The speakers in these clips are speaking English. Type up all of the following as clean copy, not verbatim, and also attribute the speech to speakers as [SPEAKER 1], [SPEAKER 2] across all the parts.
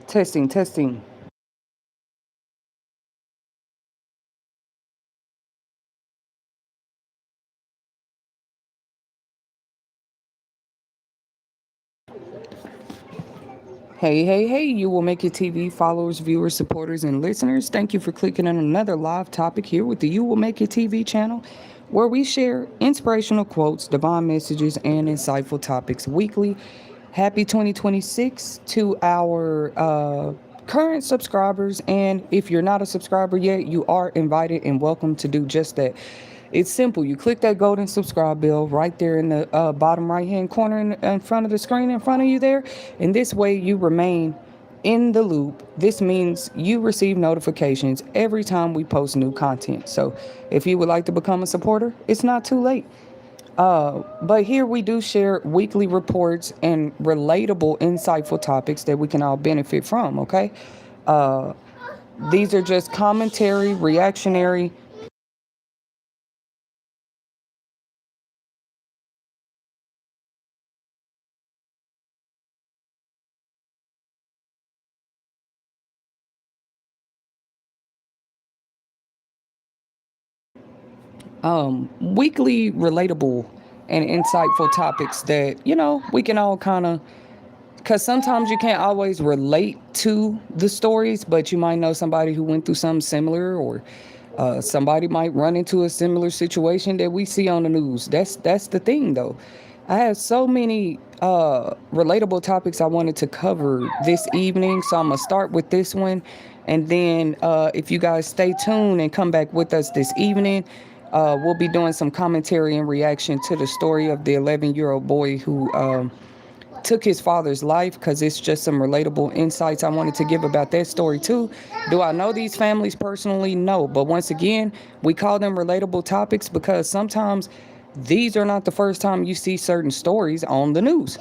[SPEAKER 1] Testing, testing. Hey, hey, hey, you will make it TV followers, viewers, supporters, and listeners. Thank you for clicking on another live topic here with the You Will Make It TV channel, where we share inspirational quotes, divine messages, and insightful topics weekly. Happy 2026 to our current subscribers. And if you're not a subscriber yet, you are invited and welcome to do just that. It's simple. You click that golden subscribe bell right there in the bottom right hand corner in front of the screen in front of you there. And this way you remain in the loop. This means you receive notifications every time we post new content. So if you would like to become a supporter, it's not too late. But here we do share weekly reports and relatable, insightful topics that we can all benefit from, okay? Uh, these are just commentary, reactionary, weekly, relatable, and insightful topics that, we can all kind of, because sometimes you can't always relate to the stories, but you might know somebody who went through something similar, or somebody might run into a similar situation that we see on the news. That's the thing, though. I have so many relatable topics I wanted to cover this evening, so I'm gonna start with this one, and then if you guys stay tuned and come back with us this evening, we'll be doing some commentary and reaction to the story of the 11-year-old boy who took his father's life, because it's just some relatable insights I wanted to give about that story too. Do I know these families personally? No. But once again, we call them relatable topics because sometimes these are not the first time you see certain stories on the news.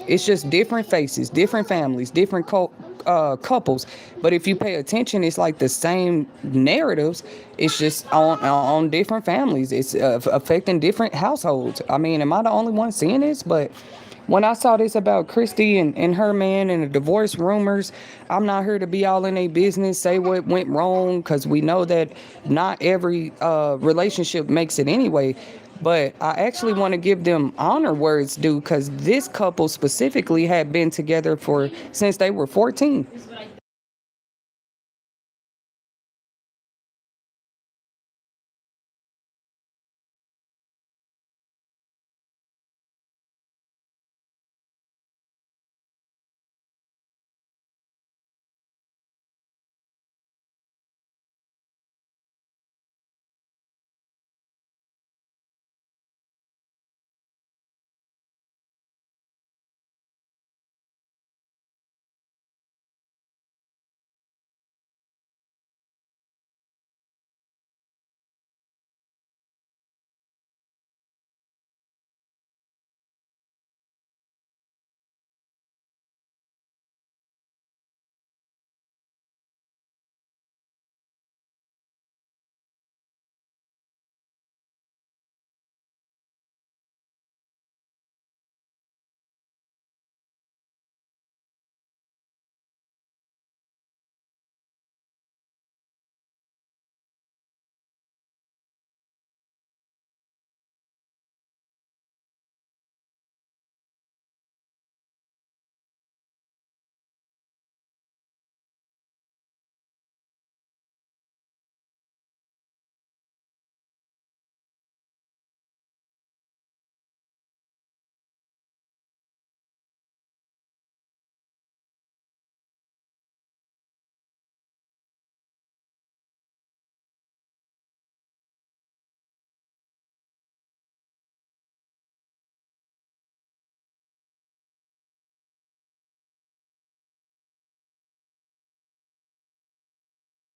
[SPEAKER 1] It's just different faces, different families, different couples. But if you pay attention, it's like the same narratives. It's just on different families. It's affecting different households. I mean, am I the only one seeing this? But when I saw this about Christy and her man and the divorce rumors, I'm not here to be all in their business, say what went wrong, because we know that not every relationship makes it anyway. But I actually want to give them honor where it's due, because this couple specifically had been together for since they were 14.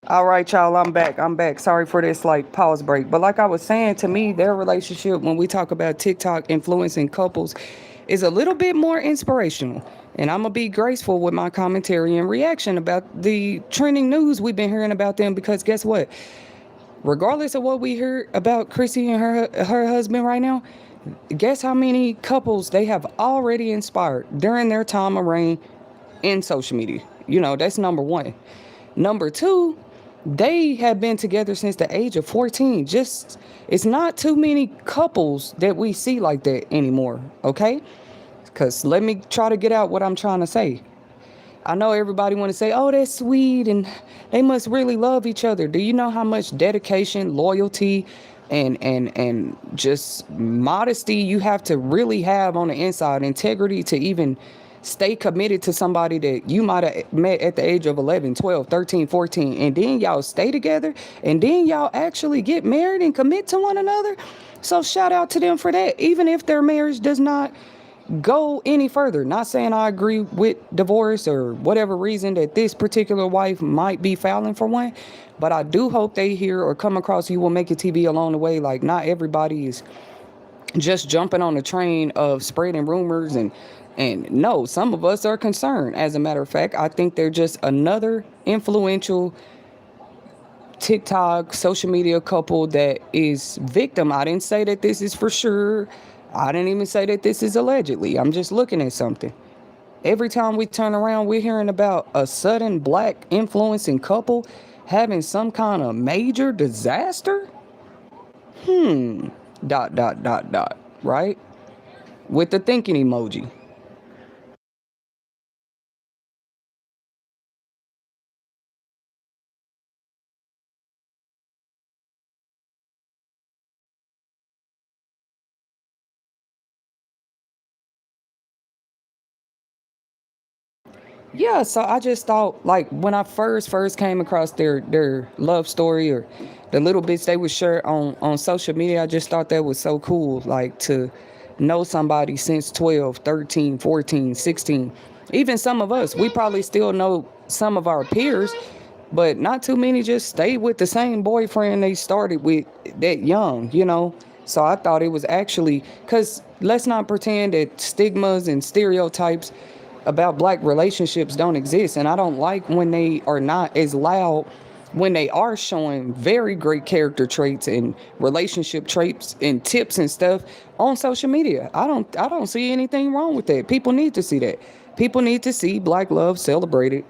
[SPEAKER 1] All right, y'all, I'm back. I'm back. Sorry for this like pause break. But like I was saying, to me, their relationship, when we talk about TikTok influencing couples, is a little bit more inspirational. And I'm going to be graceful with my commentary and reaction about the trending news we've been hearing about them, because guess what? Regardless of what we hear about Chrissy and her husband right now, guess how many couples they have already inspired during their time of reign in social media. That's number one. Number two, they have been together since the age of 14. Just, it's not too many couples that we see like that anymore, okay? Because let me try to get out what I'm trying to say. I know everybody want to say, oh, that's sweet and they must really love each other. Do you know how much dedication, loyalty, and just modesty you have to really have on the inside, integrity to even stay committed to somebody that you might have met at the age of 11, 12, 13, 14, and then y'all stay together, and then y'all actually get married and commit to one another? So shout out to them for that, even if their marriage does not go any further. Not saying I agree with divorce or whatever reason that this particular wife might be filing for one, but I do hope they hear or come across You Will Make It TV along the way. Like, not everybody is just jumping on the train of spreading rumors, and no, some of us are concerned. As a matter of fact, I think they're just another influential TikTok social media couple that is victim. I didn't say that this is for sure. I didn't even say that this is allegedly. I'm just looking at something. Every time we turn around, we're hearing about a sudden black influencing couple having some kind of major disaster. Dot, dot, dot, dot, right? With the thinking emoji. Yeah, so I just thought, like, when I first came across their love story, or the little bits they would share on social media, I just thought that was so cool, like, to know somebody since 12, 13, 14, 16. Even some of us, we probably still know some of our peers, but not too many just stay with the same boyfriend they started with that young. So I thought it was actually, because let's not pretend that stigmas and stereotypes about black relationships don't exist. And I don't like when they are not as loud, when they are showing very great character traits and relationship traits and tips and stuff on social media. I don't see anything wrong with that. People need to see that. People need to see black love celebrated.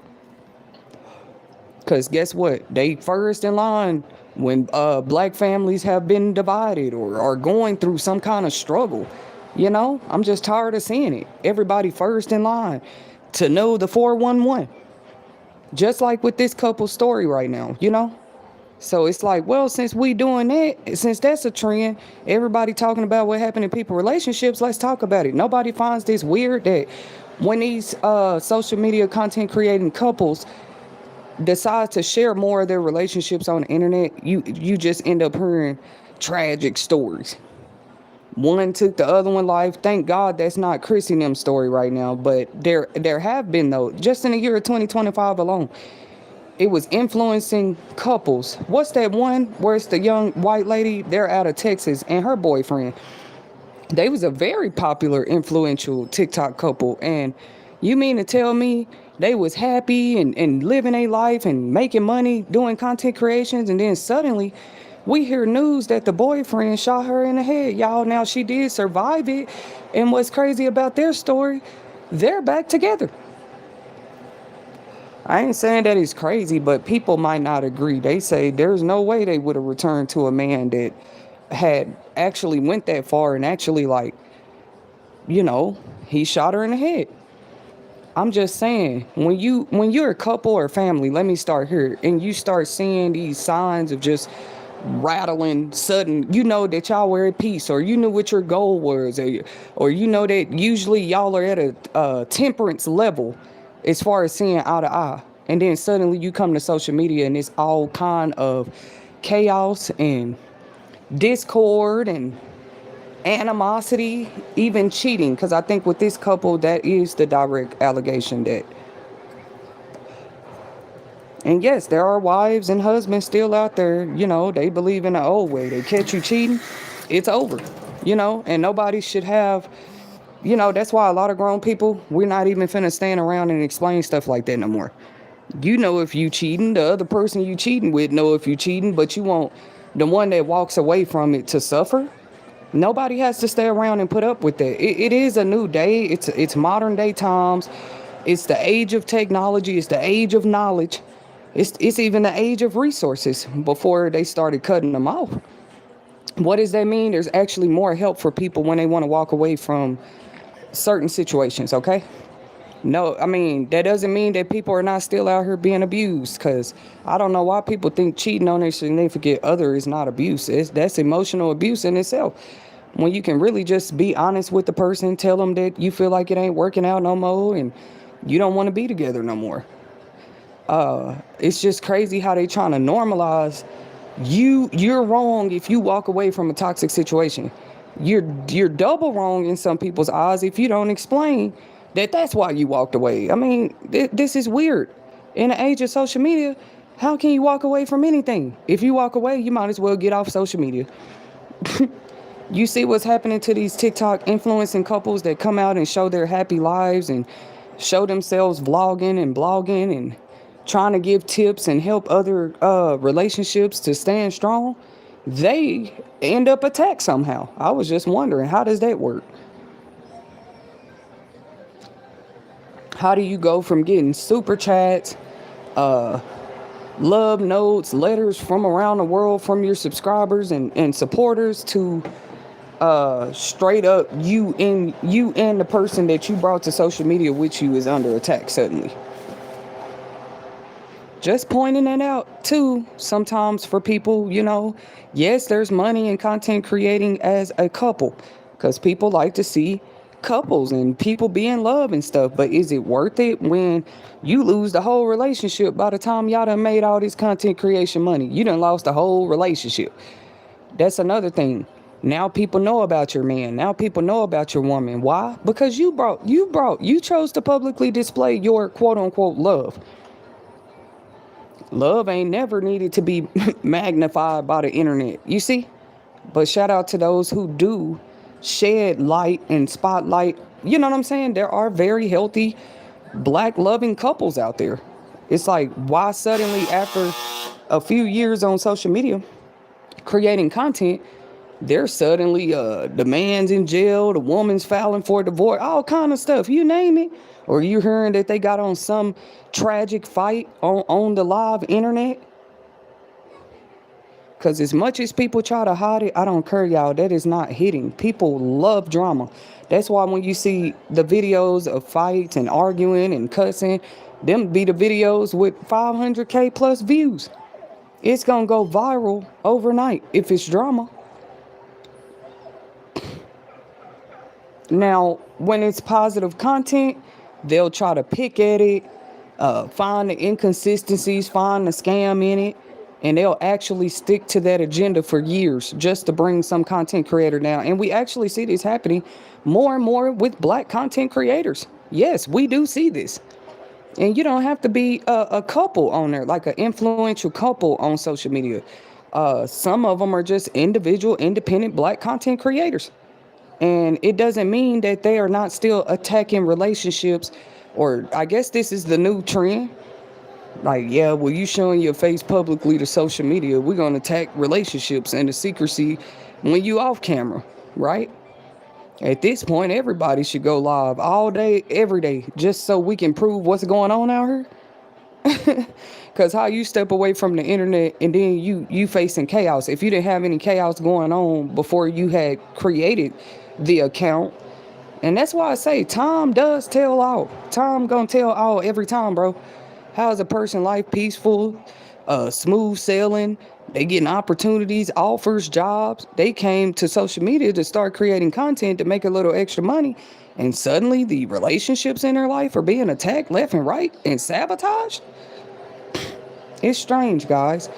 [SPEAKER 1] Because guess what? They first in line when black families have been divided or are going through some kind of struggle. I'm just tired of seeing it. Everybody first in line to know the 411. Just like with this couple story right now. So it's like, well, since we doing that, since that's a trend, everybody talking about what happened in people relationships, let's talk about it. Nobody finds this weird that when these social media content creating couples decide to share more of their relationships on the internet, you just end up hearing tragic stories. One took the other one life. Thank God that's not Chrissy and them story right now. But there have been, though, just in the year of 2025 alone, it was influencing couples. What's that one where it's the young white lady? They're out of Texas and her boyfriend. They was a very popular, influential TikTok couple. And you mean to tell me they was happy and living a life and making money doing content creations, and then suddenly we hear news that the boyfriend shot her in the head, y'all. Now, she did survive it, and what's crazy about their story, they're back together. I ain't saying that it's crazy, but people might not agree. They say there's no way they would have returned to a man that had actually went that far and actually, like, he shot her in the head. I'm just saying, when you're a couple or family, let me start here, and you start seeing these signs of just rattling sudden, that y'all were at peace, or you knew what your goal was, or that usually y'all are at a temperance level as far as seeing eye to eye, and then suddenly you come to social media and it's all kind of chaos and discord and animosity, even cheating. Because I think with this couple, that is the direct allegation that. And yes, there are wives and husbands still out there, they believe in the old way. They catch you cheating, it's over, and nobody should have, that's why a lot of grown people, we're not even finna stand around and explain stuff like that no more. If you cheating, the other person you cheating with know if you cheating, but you want the one that walks away from it to suffer. Nobody has to stay around and put up with that. It is a new day. It's modern day times. It's the age of technology. It's the age of knowledge. It's even the age of resources before they started cutting them off. What does that mean? There's actually more help for people when they want to walk away from certain situations, okay? No, I mean, that doesn't mean that people are not still out here being abused, because I don't know why people think cheating on their significant other is not abuse. That's emotional abuse in itself. When you can really just be honest with the person, tell them that you feel like it ain't working out no more and you don't want to be together no more. It's just crazy how they trying to normalize you're wrong if you walk away from a toxic situation. You're double wrong in some people's eyes if you don't explain that that's why you walked away. I mean, this is weird. In the age of social media, how can you walk away from anything? If you walk away, you might as well get off social media. You see what's happening to these TikTok influencing couples that come out and show their happy lives and show themselves vlogging and blogging and trying to give tips and help other relationships to stand strong. They end up attacked somehow. I was just wondering, how does that work? How do you go from getting super chats, love notes, letters from around the world from your subscribers and supporters to straight up you and the person that you brought to social media with you is under attack suddenly? Just pointing it out too, sometimes for people, yes, there's money in content creating as a couple, because people like to see couples and people be in love and stuff. But is it worth it when you lose the whole relationship by the time y'all done made all this content creation money? You done lost the whole relationship. That's another thing. Now people know about your man. Now people know about your woman. Why? Because you chose to publicly display your quote unquote love. Love ain't never needed to be magnified by the internet, you see? But shout out to those who do shed light and spotlight. You know what I'm saying? There are very healthy black loving couples out there. It's like, why suddenly after a few years on social media creating content, there's suddenly the man's in jail, the woman's filing for divorce, all kind of stuff, you name it. Or you hearing that they got on some tragic fight on the live internet. Because as much as people try to hide it, I don't care, y'all, that is not hitting. People love drama. That's why when you see the videos of fights and arguing and cussing, them be the videos with 500K plus views. It's going to go viral overnight if it's drama. Now, when it's positive content, they'll try to pick at it, find the inconsistencies, find the scam in it, and they'll actually stick to that agenda for years just to bring some content creator down. And we actually see this happening more and more with black content creators. Yes, we do see this. And you don't have to be a couple on there, like an influential couple on social media. Some of them are just individual, independent black content creators. And it doesn't mean that they are not still attacking relationships, or I guess this is the new trend. Like, yeah, well, you showing your face publicly to social media, we're going to attack relationships and the secrecy when you off camera, right? At this point, everybody should go live all day, every day, just so we can prove what's going on out here. Because how you step away from the internet and then you facing chaos. If you didn't have any chaos going on before you had created the account. And that's why I say time does tell all. Time gonna tell all every time, bro. How is a person life peaceful, smooth sailing? They getting opportunities, offers, jobs. They came to social media to start creating content to make a little extra money. And suddenly the relationships in their life are being attacked left and right and sabotaged. It's strange, guys.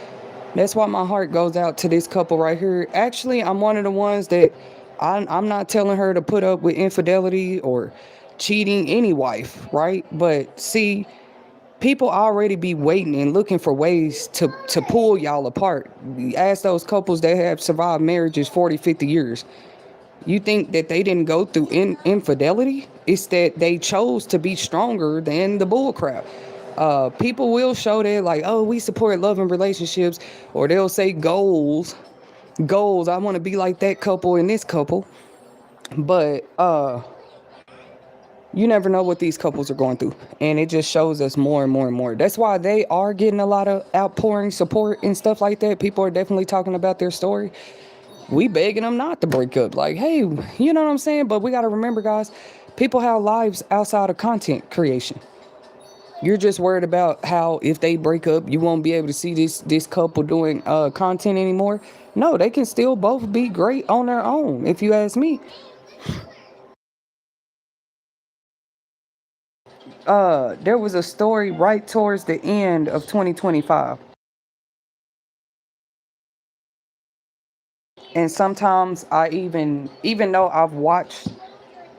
[SPEAKER 1] That's why my heart goes out to this couple right here. Actually, I'm one of the ones that I'm not telling her to put up with infidelity or cheating any wife, right? But see, people already be waiting and looking for ways to pull y'all apart. Ask those couples that have survived marriages 40, 50 years. You think that they didn't go through infidelity? It's that they chose to be stronger than the bullcrap. People will show that like, oh, we support love and relationships, or they'll say goals. I want to be like that couple and this couple. But You never know what these couples are going through, and it just shows us more and more and more. That's why they are getting a lot of outpouring support and stuff like that. People are definitely talking about their story. We begging them not to break up. Like, hey, you know what I'm saying? But we got to remember, guys, people have lives outside of content creation. You're just worried about how if they break up, you won't be able to see this couple doing content anymore. No, they can still both be great on their own, if you ask me. There was a story right towards the end of 2025. And sometimes I even though I've watched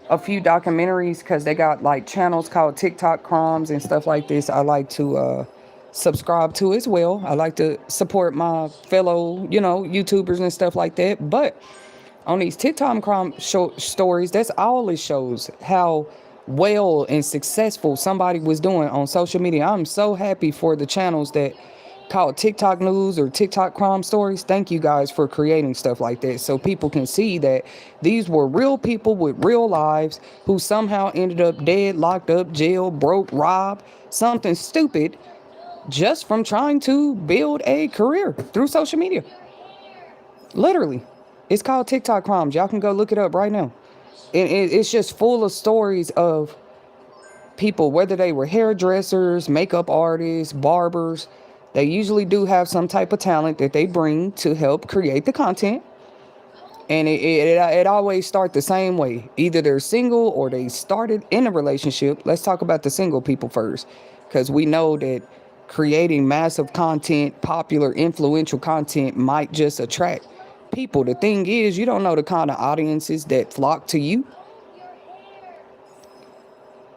[SPEAKER 1] a few documentaries, because they got like channels called TikTok crimes and stuff like this, I like to subscribe to as well. I like to support my fellow, YouTubers and stuff like that. But on these TikTok crime stories, that's all it shows, how well and successful somebody was doing on social media. I'm so happy for the channels that call TikTok news or TikTok crime stories. Thank you guys for creating stuff like that so people can see that these were real people with real lives who somehow ended up dead, locked up, jailed, broke, robbed, something stupid, just from trying to build a career through social media. Literally. It's called TikTok crimes. Y'all can go look it up right now. And it's just full of stories of people, whether they were hairdressers, makeup artists, barbers. They usually do have some type of talent that they bring to help create the content. And it always starts the same way. Either they're single or they started in a relationship. Let's talk about the single people first, because we know that creating massive content, popular, influential content might just attract people. The thing is, you don't know the kind of audiences that flock to you.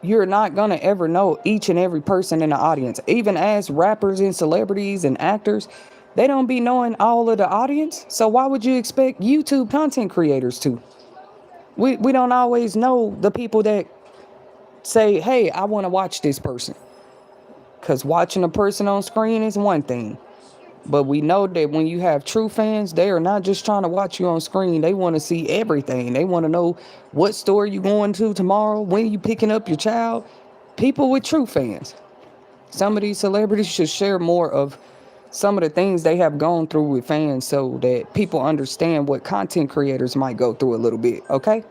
[SPEAKER 1] You're not going to ever know each and every person in the audience. Even as rappers and celebrities and actors, they don't be knowing all of the audience. So why would you expect YouTube content creators to? We don't always know the people that say, hey, I want to watch this person. Because watching a person on screen is one thing. But we know that when you have true fans, they are not just trying to watch you on screen. They want to see everything. They want to know what store you going to tomorrow, when you picking up your child. People with true fans. Some of these celebrities should share more of some of the things they have gone through with fans so that people understand what content creators might go through a little bit, okay?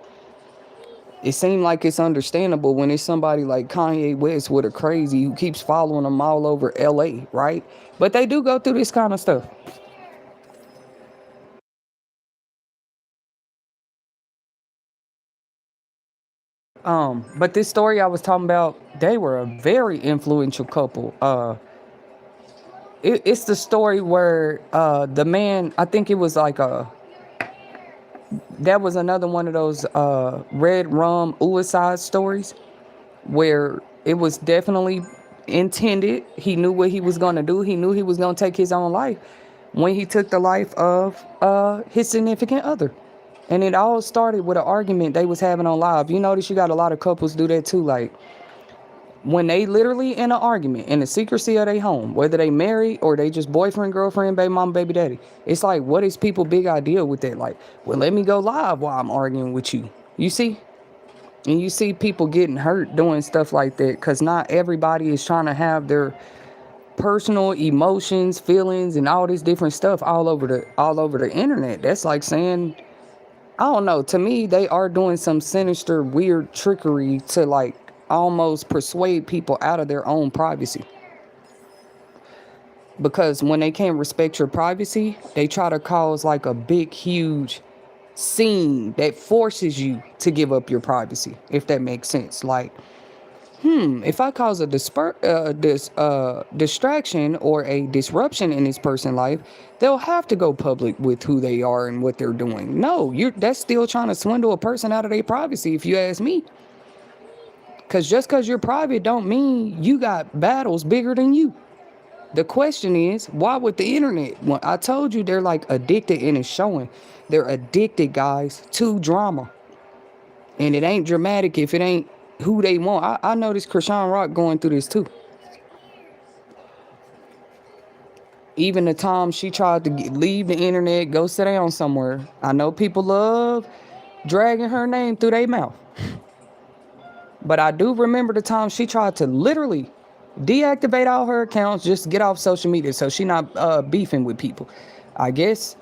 [SPEAKER 1] It seems like it's understandable when it's somebody like Kanye West with a crazy who keeps following them all over LA, right? But they do go through this kind of stuff. But this story I was talking about, they were a very influential couple. It's the story where the man, I think it was like that was another one of those red rum suicide stories where it was definitely intended. He knew what he was going to do. He knew he was going to take his own life when he took the life of his significant other. And it all started with an argument they was having on live. You notice you got a lot of couples do that too. Like when they literally in an argument in the secrecy of their home, whether they married or they just boyfriend, girlfriend, baby mom, baby daddy. It's like, what is people big idea with that? Like, well, let me go live while I'm arguing with you. You see? And you see people getting hurt doing stuff like that because not everybody is trying to have their personal emotions, feelings, and all this different stuff all over the internet. That's like saying, I don't know. To me, they are doing some sinister, weird trickery to like almost persuade people out of their own privacy. Because when they can't respect your privacy, they try to cause like a big, huge scene that forces you to give up your privacy, if that makes sense. Like, if I cause a distraction or a disruption in this person's life, they'll have to go public with who they are and what they're doing. No, that's still trying to swindle a person out of their privacy, if you ask me. Because just because you're private don't mean you got battles bigger than you. The question is, why with the internet? When I told you they're like addicted and it's showing. They're addicted, guys, to drama. And it ain't dramatic if it ain't who they want. I noticed Krishan Rock going through this too. Even the time she tried to leave the internet, go sit down somewhere. I know people love dragging her name through their mouth. But I do remember the time she tried to literally deactivate all her accounts just to get off social media so she not beefing with people. I guess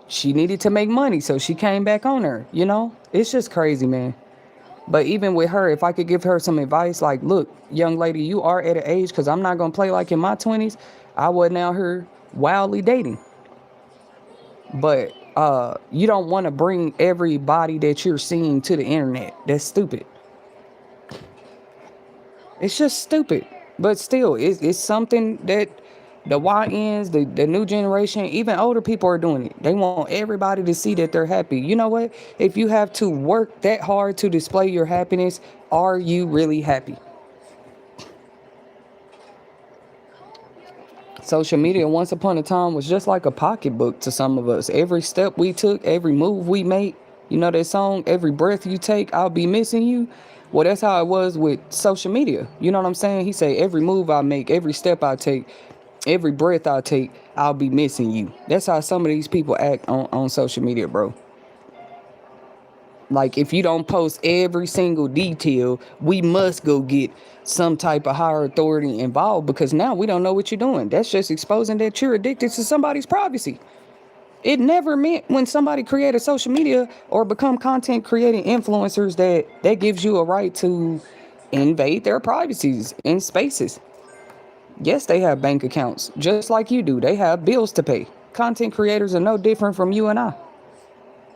[SPEAKER 1] she needed to make money, so she came back on her, you know? It's just crazy, man. But even with her, if I could give her some advice, like, look, young lady, you are at an age, because I'm not going to play like in my 20s. I wasn't out here wildly dating. But you don't want to bring everybody that you're seeing to the internet. That's stupid. It's just stupid. But still, it's something that the YNs, the new generation, even older people are doing it. They want everybody to see that they're happy. You know what? If you have to work that hard to display your happiness, are you really happy? Social media once upon a time was just like a pocketbook to some of us. Every step we took, every move we made, you know that song, every breath you take, I'll be missing you. Well, that's how it was with social media. You know what I'm saying? He said, every move I make, every step I take, every breath I take, I'll be missing you. That's how some of these people act on social media, bro. Like, if you don't post every single detail, we must go get some type of higher authority involved, because now we don't know what you're doing. That's just exposing that you're addicted to somebody's privacy. It never meant when somebody created social media or become content creating influencers that gives you a right to invade their privacies in spaces. Yes, they have bank accounts, just like you do. They have bills to pay. Content creators are no different from you and I.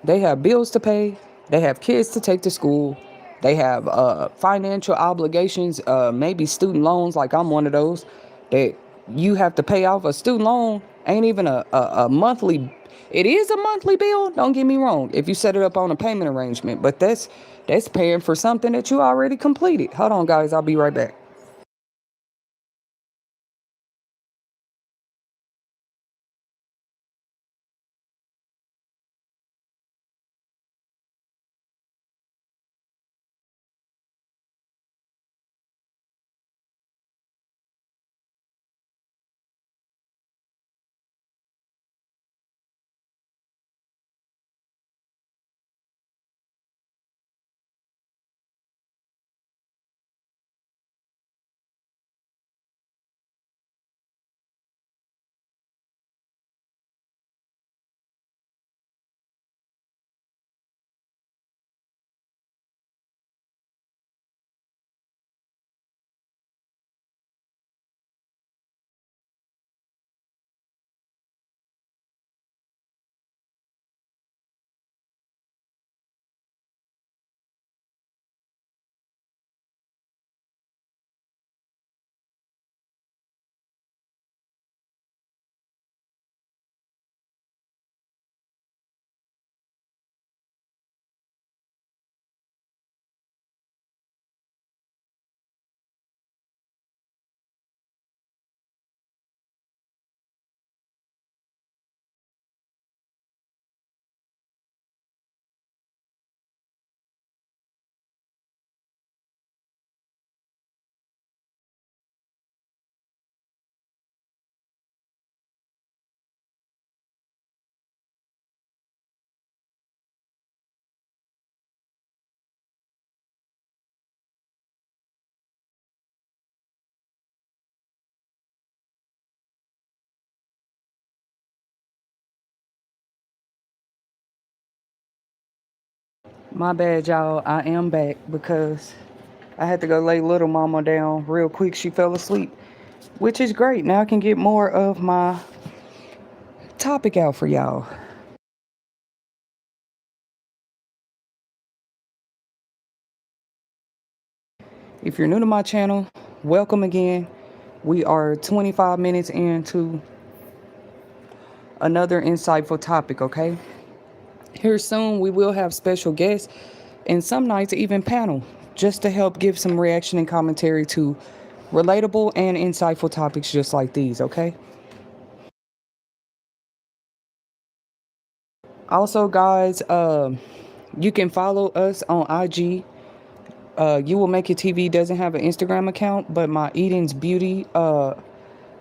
[SPEAKER 1] They have bills to pay. They have kids to take to school. They have financial obligations, maybe student loans, like I'm one of those, that you have to pay off. A student loan ain't even a monthly. It is a monthly bill, don't get me wrong, if you set it up on a payment arrangement. But that's paying for something that you already completed. Hold on, guys. I'll be right back. My bad, y'all. I am back because I had to go lay little mama down real quick. She fell asleep, which is great. Now I can get more of my topic out for y'all. If you're new to my channel, welcome again. We are 25 minutes into another insightful topic, okay? Here soon, we will have special guests and some nights even panel, just to help give some reaction and commentary to relatable and insightful topics just like these, okay? Also, guys, you can follow us on IG. You Will Make It TV doesn't have an Instagram account, but my Eden's Beauty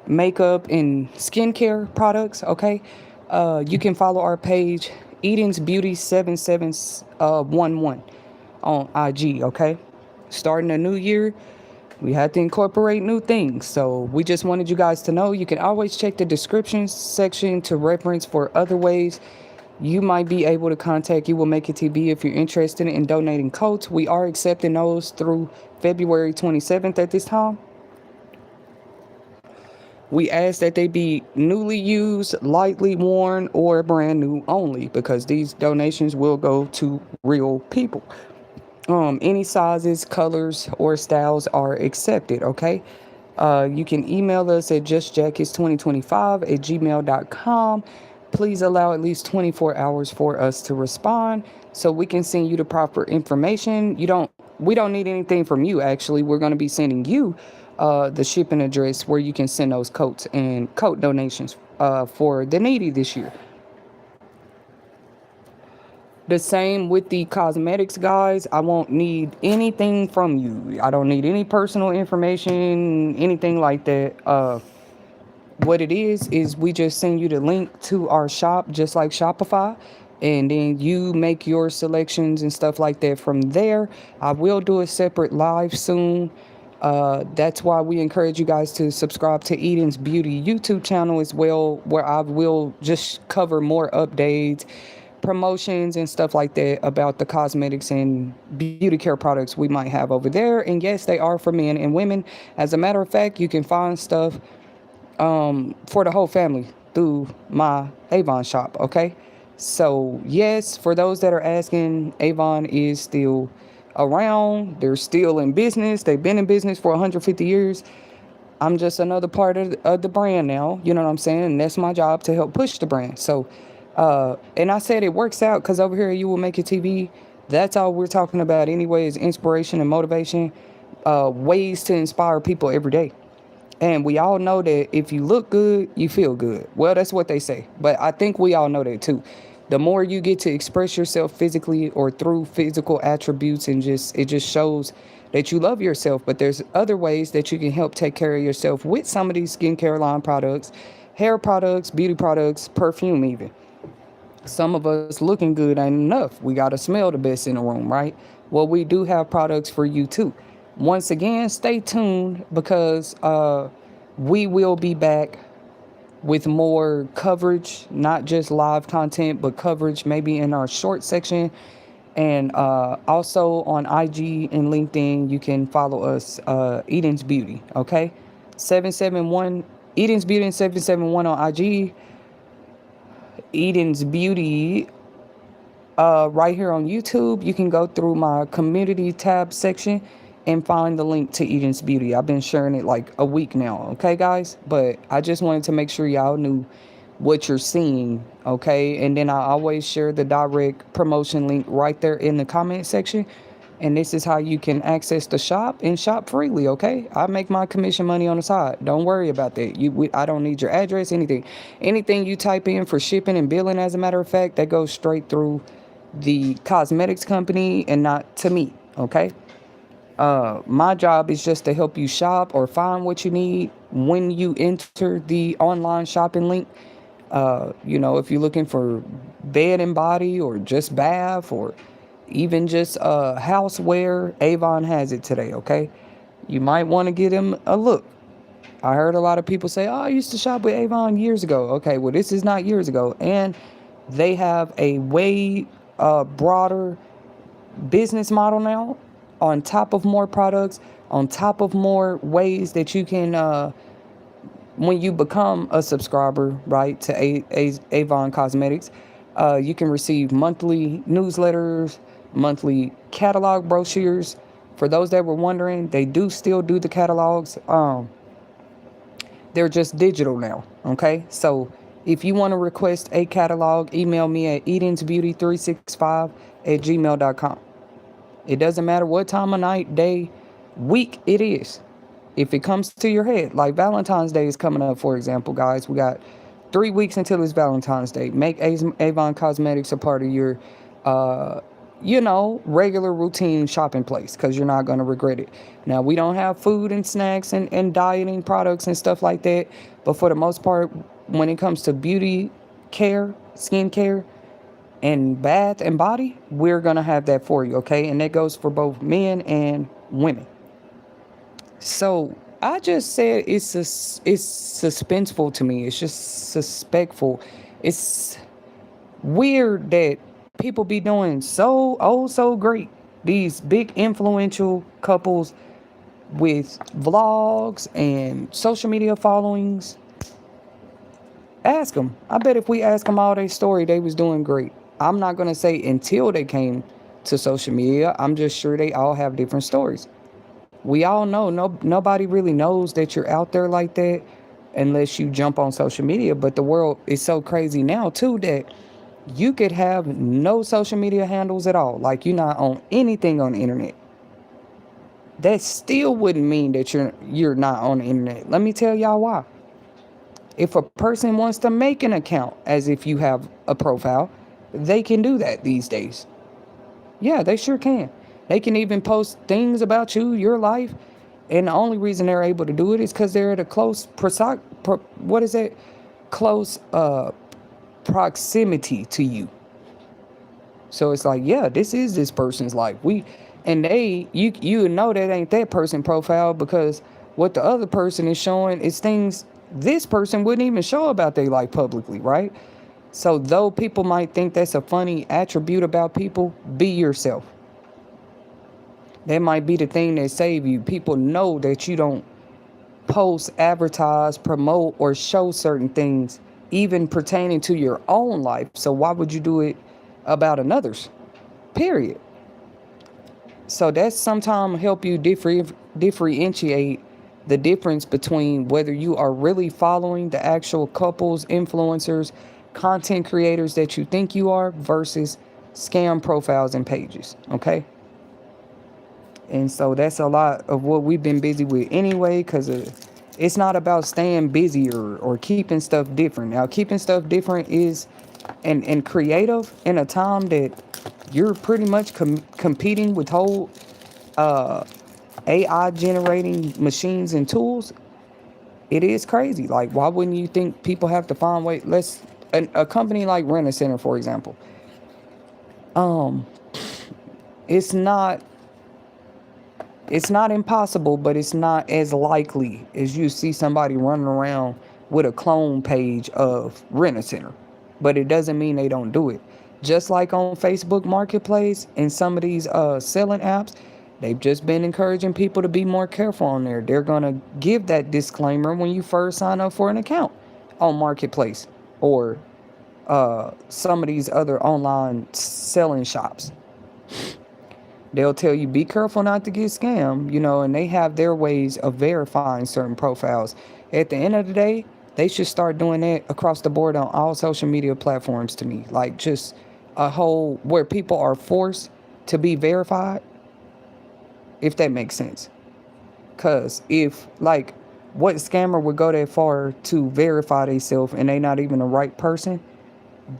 [SPEAKER 1] makeup and skincare products, okay? You can follow our page, Eden's Beauty 7711 on IG, okay? starting a new year, we had to incorporate new things. So we just wanted you guys to know you can always check the description section to reference for other ways you might be able to contact You Will Make It TV if you're interested in donating coats. We are accepting those through February 27th at this time. We ask that they be newly used, lightly worn, or brand new only, because these donations will go to real people. Any sizes, colors, or styles are accepted, okay? You can email us at justjackets2025@gmail.com. Please allow at least 24 hours for us to respond so we can send you the proper information. We don't need anything from you, actually. We're going to be sending you the shipping address where you can send those coats and coat donations for the needy this year. The same with the cosmetics, guys. I won't need anything from you. I don't need any personal information, anything like that. What it is we just send you the link to our shop, just like Shopify, and then you make your selections and stuff like that from there. I will do a separate live soon. That's why we encourage you guys to subscribe to Eden's Beauty YouTube channel as well, where I will just cover more updates, promotions, and stuff like that about the cosmetics and beauty care products we might have over there. And yes, they are for men and women. As a matter of fact, you can find stuff for the whole family through my Avon shop, okay? So yes, for those that are asking, Avon is still around. They're still in business. They've been in business for 150 years. I'm just another part of the brand now. You know what I'm saying? And that's my job, to help push the brand. So, and I said it works out because over here, You Will Make It TV, that's all we're talking about anyway, is inspiration and motivation, ways to inspire people every day. And we all know that if you look good, you feel good. Well, that's what they say. But I think we all know that too. The more you get to express yourself physically or through physical attributes, and it just shows that you love yourself. But there's other ways that you can help take care of yourself with some of these skincare line products, hair products, beauty products, perfume even. Some of us looking good ain't enough. We got to smell the best in the room, right? Well, we do have products for you too. Once again, stay tuned, because we will be back with more coverage, not just live content, but coverage maybe in our short section. And also on IG and LinkedIn, you can follow us, Eden's Beauty, okay? 771, Eden's Beauty and 771 on IG. Eden's Beauty right here on YouTube. You can go through my community tab section and find the link to Eden's Beauty. I've been sharing it like a week now, okay, guys? But I just wanted to make sure y'all knew what you're seeing, okay? And then I always share the direct promotion link right there in the comment section. And this is how you can access the shop and shop freely, okay? I make my commission money on the side. Don't worry about that. I don't need your address, anything. Anything you type in for shipping and billing, as a matter of fact, that goes straight through the cosmetics company and not to me, okay? My job is just to help you shop or find what you need when you enter the online shopping link. If you're looking for bed and body, or just bath, or even just houseware, Avon has it today, okay? You might want to give them a look. I heard a lot of people say, oh, I used to shop with Avon years ago. Okay, well, this is not years ago. And they have a way broader business model now, on top of more products, on top of more ways that you can, when you become a subscriber, right, to Avon Cosmetics, you can receive monthly newsletters, monthly catalog brochures. For those that were wondering, they do still do the catalogs. They're just digital now, okay? So if you want to request a catalog, email me at edensbeauty365@gmail.com. It doesn't matter what time of night, day, week it is. If it comes to your head, like Valentine's Day is coming up, for example, guys. We got 3 weeks until it's Valentine's Day. Make Avon Cosmetics a part of your, regular routine shopping place, because you're not going to regret it. Now, we don't have food and snacks and dieting products and stuff like that. But for the most part, when it comes to beauty care, skin care, and bath and body, we're going to have that for you, okay? And that goes for both men and women. So I just said it's suspenseful to me. It's just suspectful. It's weird that people be doing so great. These big influential couples with vlogs and social media followings. Ask them. I bet if we ask them all their story, they was doing great. I'm not gonna say until they came to social media. I'm just sure they all have different stories. We all know nobody really knows that you're out there like that unless you jump on social media. But the world is so crazy now too that you could have no social media handles at all. Like you're not on anything on the internet. That still wouldn't mean that you're not on the internet. Let me tell y'all why. If a person wants to make an account as if you have a profile, they can do that these days. Yeah, they sure can. They can even post things about you, your life, and the only reason they're able to do it is because they're at a what is it? Close proximity to you. So it's like, yeah, this is this person's life. You know that ain't that person profile because what the other person is showing is things this person wouldn't even show about their life publicly, right? So though people might think that's a funny attribute about people, be yourself. That might be the thing that save you. People know that you don't post, advertise, promote, or show certain things, even pertaining to your own life. So why would you do it about another's? Period. So that's sometimes help you differentiate the difference between whether you are really following the actual couples, influencers, content creators that you think you are versus scam profiles and pages. Okay. And so that's a lot of what we've been busy with anyway, because it's not about staying busy or keeping stuff different. Now, keeping stuff different is and creative in a time that you're pretty much competing with whole AI generating machines and tools. It is crazy. Like, why wouldn't you think people have to find ways? A company like Rent-A-Center, for example. It's not It's not impossible, but it's not as likely as you see somebody running around with a clone page of Rent-A-Center. But it doesn't mean they don't do it. Just like on Facebook Marketplace and some of these selling apps, they've just been encouraging people to be more careful on there. They're going to give that disclaimer when you first sign up for an account on Marketplace or some of these other online selling shops. They'll tell you, be careful not to get scammed, and they have their ways of verifying certain profiles. At the end of the day, they should start doing that across the board on all social media platforms to me. Like just a whole where people are forced to be verified, if that makes sense. Because what scammer would go that far to verify themselves and they not even the right person?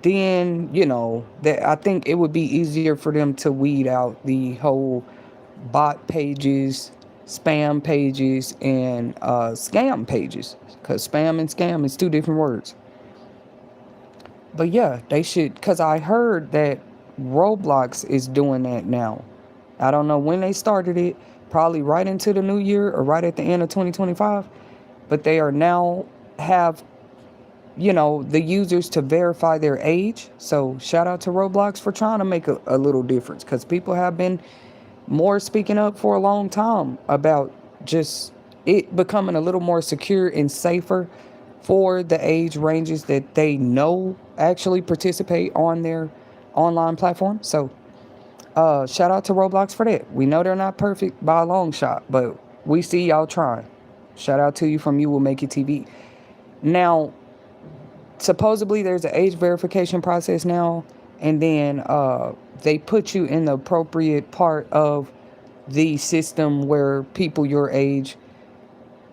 [SPEAKER 1] Then that I think it would be easier for them to weed out the whole bot pages, spam pages, and scam pages, because spam and scam is two different words. But yeah, they should, because I heard that Roblox is doing that now. I don't know when they started it, probably right into the new year or right at the end of 2025, but they are now have the users to verify their age. So shout out to Roblox for trying to make a little difference, because people have been more speaking up for a long time about just it becoming a little more secure and safer for the age ranges that they know actually participate on their online platform. So shout out to Roblox for that. We know they're not perfect by a long shot, but we see y'all trying. Shout out to you from You Will Make It TV. Now, supposedly there's an age verification process now, and then they put you in the appropriate part of the system where people your age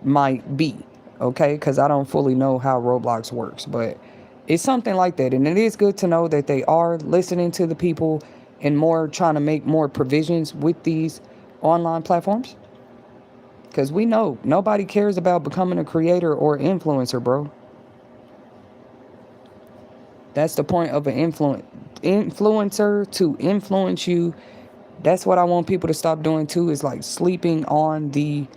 [SPEAKER 1] might be, okay? Because I don't fully know how Roblox works, but it's something like that. And it is good to know that they are listening to the people and more trying to make more provisions with these online platforms, because we know nobody cares about becoming a creator or influencer, bro. That's the point of an influencer, to influence you That's what I want people to stop doing too, is like sleeping on the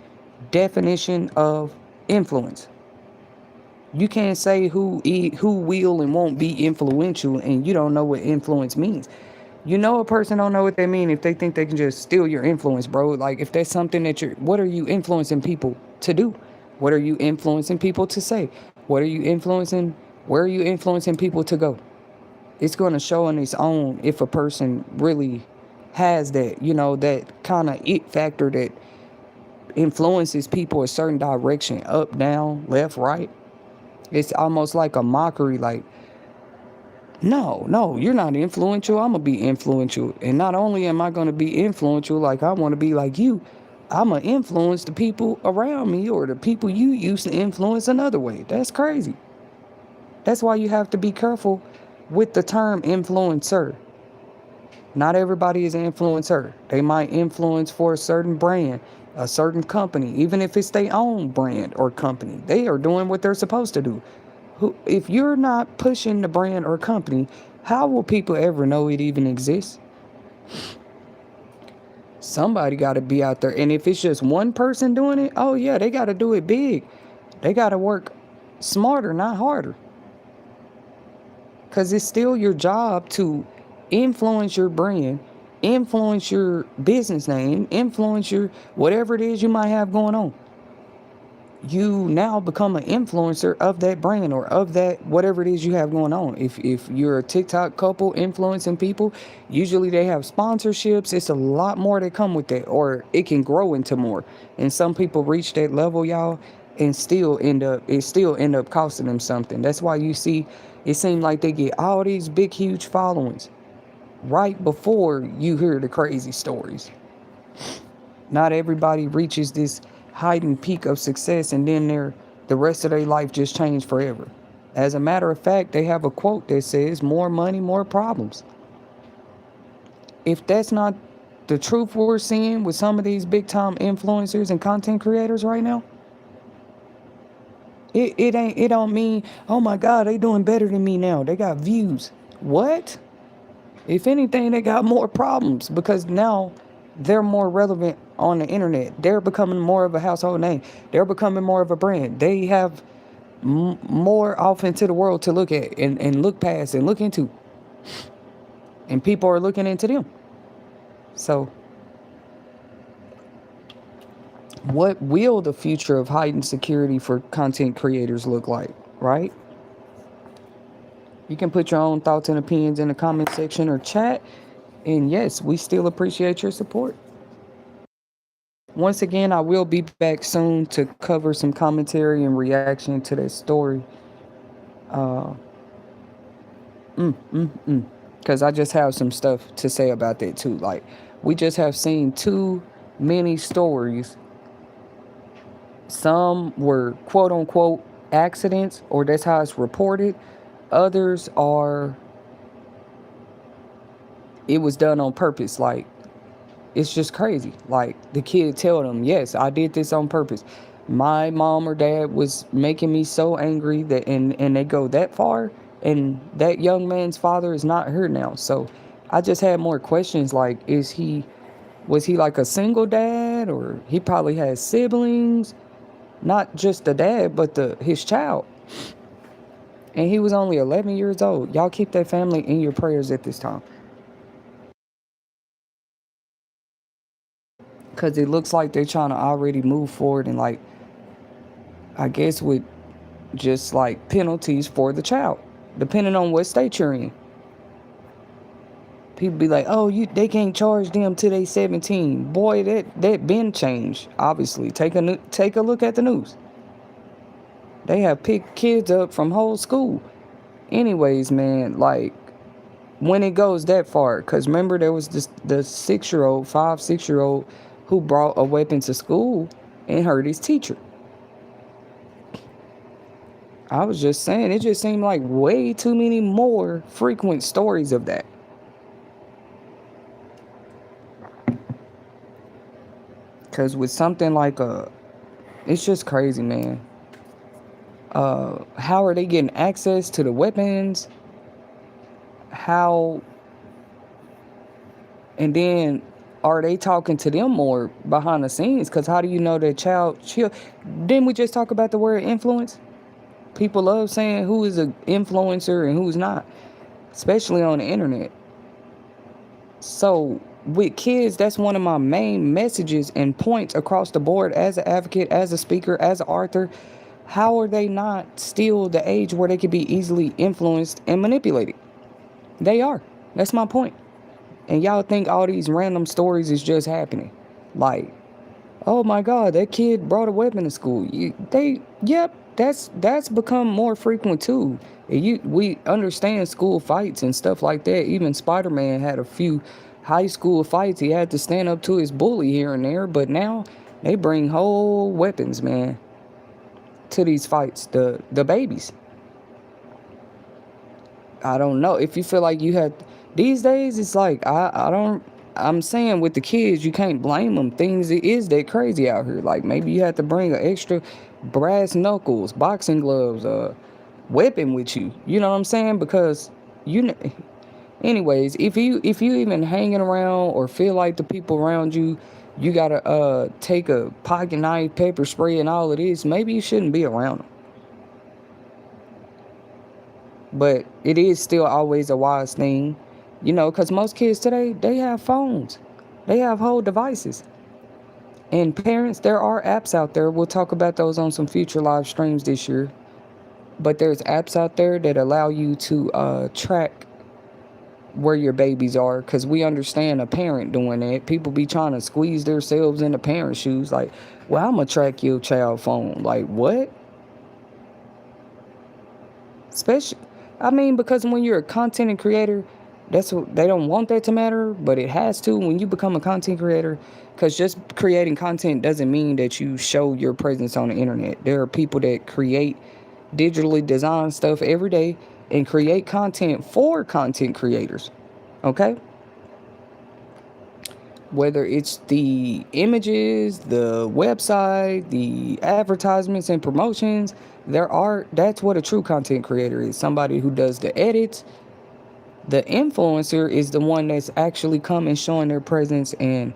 [SPEAKER 1] definition of influence. You can't say who will and won't be influential, and you don't know what influence means. You know, a person don't know what they mean if they think they can just steal your influence, bro. Like, if that's something that what are you influencing people to do? What are you influencing people to say? What are you influencing? Where are you influencing people to go? It's going to show on its own if a person really has that, that kind of it factor that influences people a certain direction, up, down, left, right. It's almost like a mockery, like, no, you're not influential. I'm going to be influential. And not only am I going to be influential, like, I want to be like you, I'm going to influence the people around me, or the people you used to influence another way. That's crazy. That's why you have to be careful with the term influencer. Not everybody is an influencer. They might influence for a certain brand, a certain company, even if it's their own brand or company. They are doing what they're supposed to do. If you're not pushing the brand or company, how will people ever know it even exists? Somebody got to be out there. And if it's just one person doing it, oh yeah, they got to do it big. They got to work smarter, not harder. Because it's still your job to influence your brand, influence your business name, influence your whatever it is you might have going on. You now become an influencer of that brand or of that whatever it is you have going on. If you're a TikTok couple influencing people, usually they have sponsorships. It's a lot more that come with that, or it can grow into more. And some people reach that level, y'all, and still end up costing them something. That's why you see it seems like they get all these big huge followings right before you hear the crazy stories. Not everybody reaches this heightened peak of success and then the rest of their life just changed forever. As a matter of fact, they have a quote that says, more money, more problems. If that's not the truth we're seeing with some of these big time influencers and content creators right now, it don't mean, oh my God, they doing better than me now. They got views. What? If anything, they got more problems, because now they're more relevant on the internet. They're becoming more of a household name. They're becoming more of a brand. They have more off into the world to look at and look past and look into. And people are looking into them. So what will the future of heightened security for content creators look like, right? You can put your own thoughts and opinions in the comment section or chat. And yes, we still appreciate your support. Once again, I will be back soon to cover some commentary and reaction to that story. Because I just have some stuff to say about that too. Like, we just have seen too many stories. Some were quote unquote accidents, or that's how it's reported. Others are, it was done on purpose. Like, it's just crazy. Like, the kid tell them, yes, I did this on purpose. My mom or dad was making me so angry that, and they go that far, and that young man's father is not here now. So I just had more questions like, was he like a single dad, or he probably has siblings, not just the dad, but his child. And he was only 11 years old. Y'all keep that family in your prayers at this time. Because it looks like they're trying to already move forward and, like, I guess with just like penalties for the child, depending on what state you're in. People be like, oh, they can't charge them till they 17. Boy, that been changed. Obviously, take a look at the news. They have picked kids up from whole school. Anyways, man, like, when it goes that far, because remember there was the 6-year-old who brought a weapon to school and hurt his teacher. I was just saying, it just seemed like way too many more frequent stories of that. Because with something like it's just crazy, man. How are they getting access to the weapons? How? And then are they talking to them more behind the scenes? Because how do you know that didn't we just talk about the word influence? People love saying who is an influencer and who's not, especially on the internet. So with kids, that's one of my main messages and points across the board as an advocate, as a speaker, as an author. How are they not still the age where they could be easily influenced and manipulated? They are. That's my point. And y'all think all these random stories is just happening. Like, oh my God, that kid brought a weapon to school. Yep, that's become more frequent too. We understand school fights and stuff like that. Even Spider-Man had a few high school fights. He had to stand up to his bully here and there. But now they bring whole weapons, man, to these fights. The babies. I don't know if you feel like you had these days. It's like I don't. I'm saying with the kids, you can't blame them. Things it is that crazy out here. Like maybe you have to bring an extra brass knuckles, boxing gloves, weapon with you. You know what I'm saying? Because anyways, if you even hanging around or feel like the people around you, you gotta take a pocket knife, pepper spray, and all of this. Maybe you shouldn't be around them. But it is still always a wise thing, because most kids today, they have phones. They have whole devices. And parents, there are apps out there. We'll talk about those on some future live streams this year. But there's apps out there that allow you to track where your babies are, because we understand a parent doing that. People be trying to squeeze themselves into parent shoes. Like, well, I'm going to track your child phone. Like, what? Especially, because when you're a content creator, that's what they don't want that to matter, but it has to when you become a content creator. Because just creating content doesn't mean that you show your presence on the internet. There are people that create digitally design stuff every day and create content for content creators. Okay? Whether it's the images, the website, the advertisements and promotions, that's what a true content creator is. Somebody who does the edits. The influencer is the one that's actually coming showing their presence, and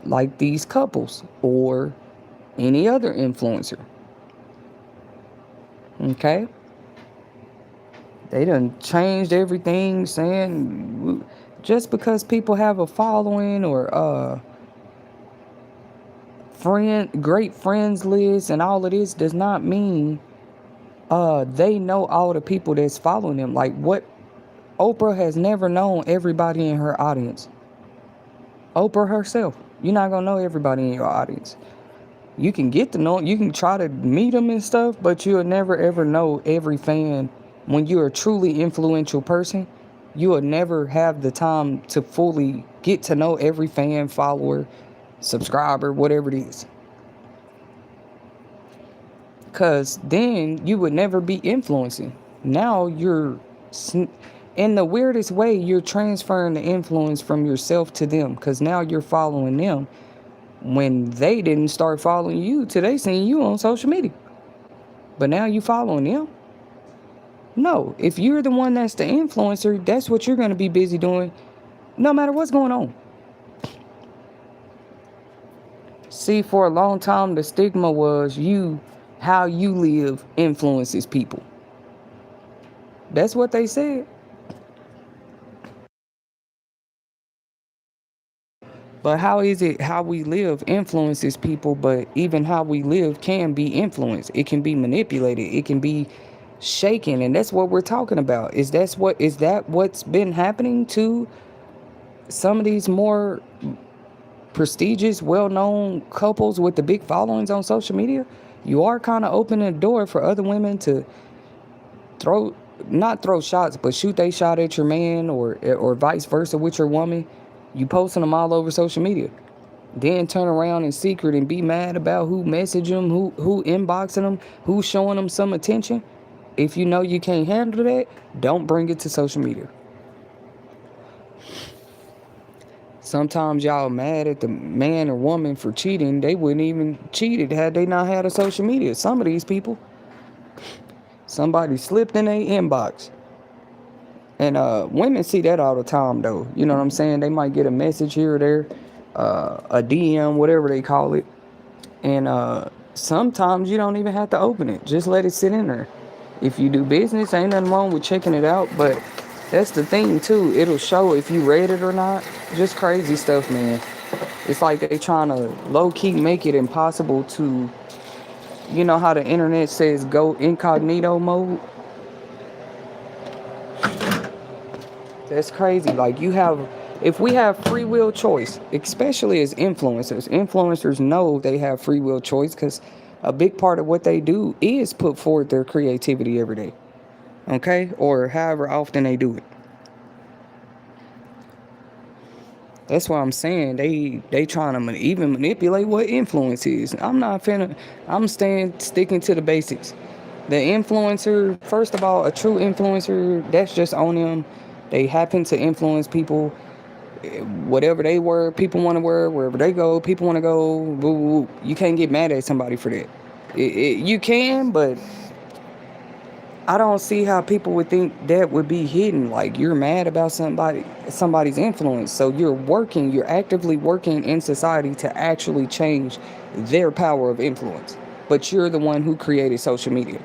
[SPEAKER 1] like these couples or any other influencer. Okay? They done changed everything, saying just because people have a following or great friends list and all of this does not mean they know all the people that's following them. Like, what? Oprah has never known everybody in her audience. Oprah herself, you're not gonna know everybody in your audience. You can get to know, you can try to meet them and stuff, but you'll never ever know every fan. When you're a truly influential person, you will never have the time to fully get to know every fan, follower, subscriber, whatever it is. Because then you would never be influencing. Now you're, in the weirdest way, you're transferring the influence from yourself to them. Because now you're following them when they didn't start following you till they seen you on social media. But now you following them? No. If you're the one that's the influencer, that's what you're going to be busy doing no matter what's going on. See, for a long time, the stigma was how you live influences people. That's what they said. But how is it how we live influences people, but even how we live can be influenced. It can be manipulated. It can be shaken. And that's what we're talking about. Is that what's been happening to some of these more prestigious, well-known couples with the big followings on social media? You are kind of opening the door for other women to not throw shots, but shoot they shot at your man or vice versa with your woman. You posting them all over social media. Then turn around in secret and be mad about who messaged them, who inboxing them, who's showing them some attention. If you know you can't handle that, don't bring it to social media. Sometimes y'all mad at the man or woman for cheating. They wouldn't even cheated had they not had a social media. Some of these people, somebody slipped in their inbox. And women see that all the time, though. You know what I'm saying? They might get a message here or there. a DM, whatever they call it. And sometimes you don't even have to open it. Just let it sit in there. If you do business, ain't nothing wrong with checking it out. But that's the thing too. It'll show if you read it or not. Just crazy stuff, man. It's like they trying to low key make it impossible to, you know how the internet says go incognito mode. That's crazy. Like if we have free will choice, especially as influencers know they have free will choice because a big part of what they do is put forward their creativity every day. Okay? Or however often they do it. That's why I'm saying they trying to even manipulate what influence is. I'm sticking to the basics. The influencer, first of all, a true influencer, that's just on them. They happen to influence people. Whatever they wear, people want to wear. Wherever they go, people want to go. Woo, woo, woo. You can't get mad at somebody for that. You can, but I don't see how people would think that would be hidden. Like you're mad about somebody's influence. So you're actively working in society to actually change their power of influence. But you're the one who created social media.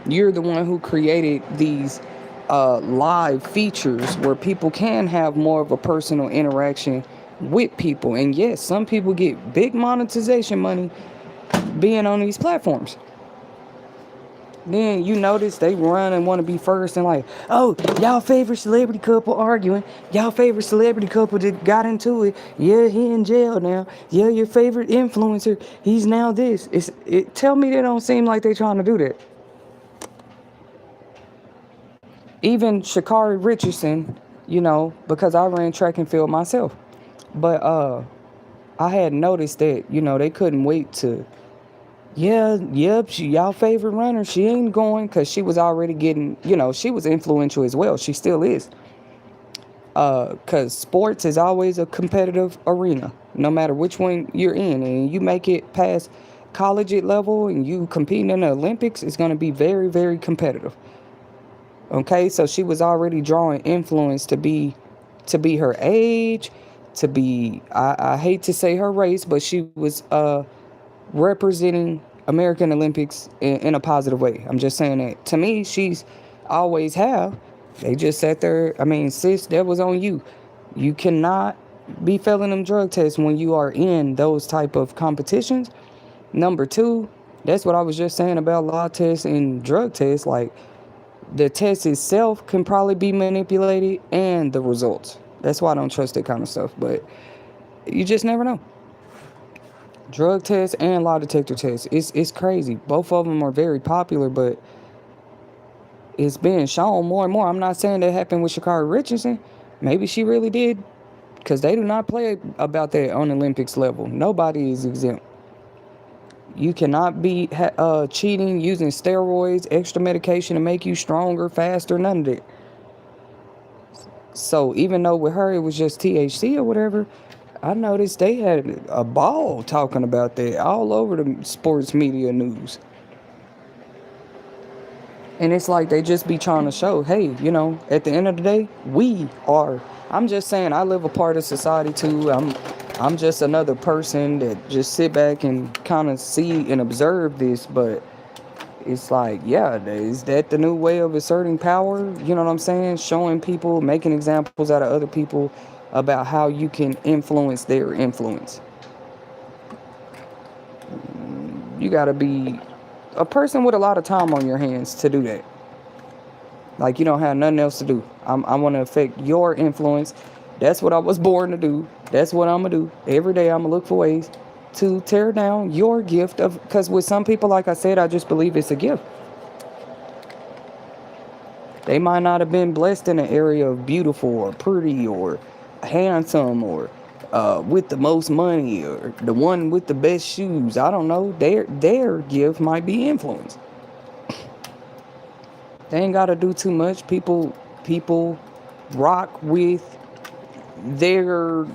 [SPEAKER 1] You're the one who created these live features where people can have more of a personal interaction with people. And yes, some people get big monetization money being on these platforms. Then you notice they run and want to be first and like, oh, y'all favorite celebrity couple arguing. Y'all favorite celebrity couple that got into it. Yeah, he in jail now. Yeah, your favorite influencer, he's now this. Tell me they don't seem like they trying to do that. Even Sha'Carri Richardson, because I ran track and field myself. But I had noticed that, they couldn't wait to, y'all favorite runner, she ain't going because she was already getting, she was influential as well. She still is. Because sports is always a competitive arena, no matter which one you're in. And you make it past collegiate level and you compete in the Olympics, it's going to be very, very competitive. Okay, so she was already drawing influence to be her age, to be I hate to say her race, but she was representing American Olympics in a positive way. I'm just saying that to me, she's always have. They just sat there. I mean, sis, that was on you. You cannot be failing them drug tests when you are in those type of competitions. Number two, that's what I was just saying about law tests and drug tests. Like, the test itself can probably be manipulated and the results. That's why I don't trust that kind of stuff. But you just never know. Drug tests and lie detector tests. It's crazy. Both of them are very popular, but it's being shown more and more. I'm not saying that happened with Sha'Carri Richardson. Maybe she really did, because they do not play about that on Olympics level. Nobody is exempt. You cannot be cheating, using steroids, extra medication to make you stronger, faster, none of that. So even though with her it was just THC or whatever, I noticed they had a ball talking about that all over the sports media news. And it's like they just be trying to show, hey, at the end of the day, I'm just saying, I live a part of society too. I'm just another person that just sit back and kind of see and observe this. But it's like, yeah, is that the new way of asserting power? You know what I'm saying? Showing people, making examples out of other people about how you can influence their influence. You got to be a person with a lot of time on your hands to do that. Like, you don't have nothing else to do. I want to affect your influence. That's what I was born to do. That's what I'm going to do. Every day I'm going to look for ways to tear down your gift of, because with some people, like I said, I just believe it's a gift. They might not have been blessed in an area of beautiful or pretty or handsome or with the most money or the one with the best shoes. I don't know. Their gift might be influence. They ain't got to do too much. People rock with their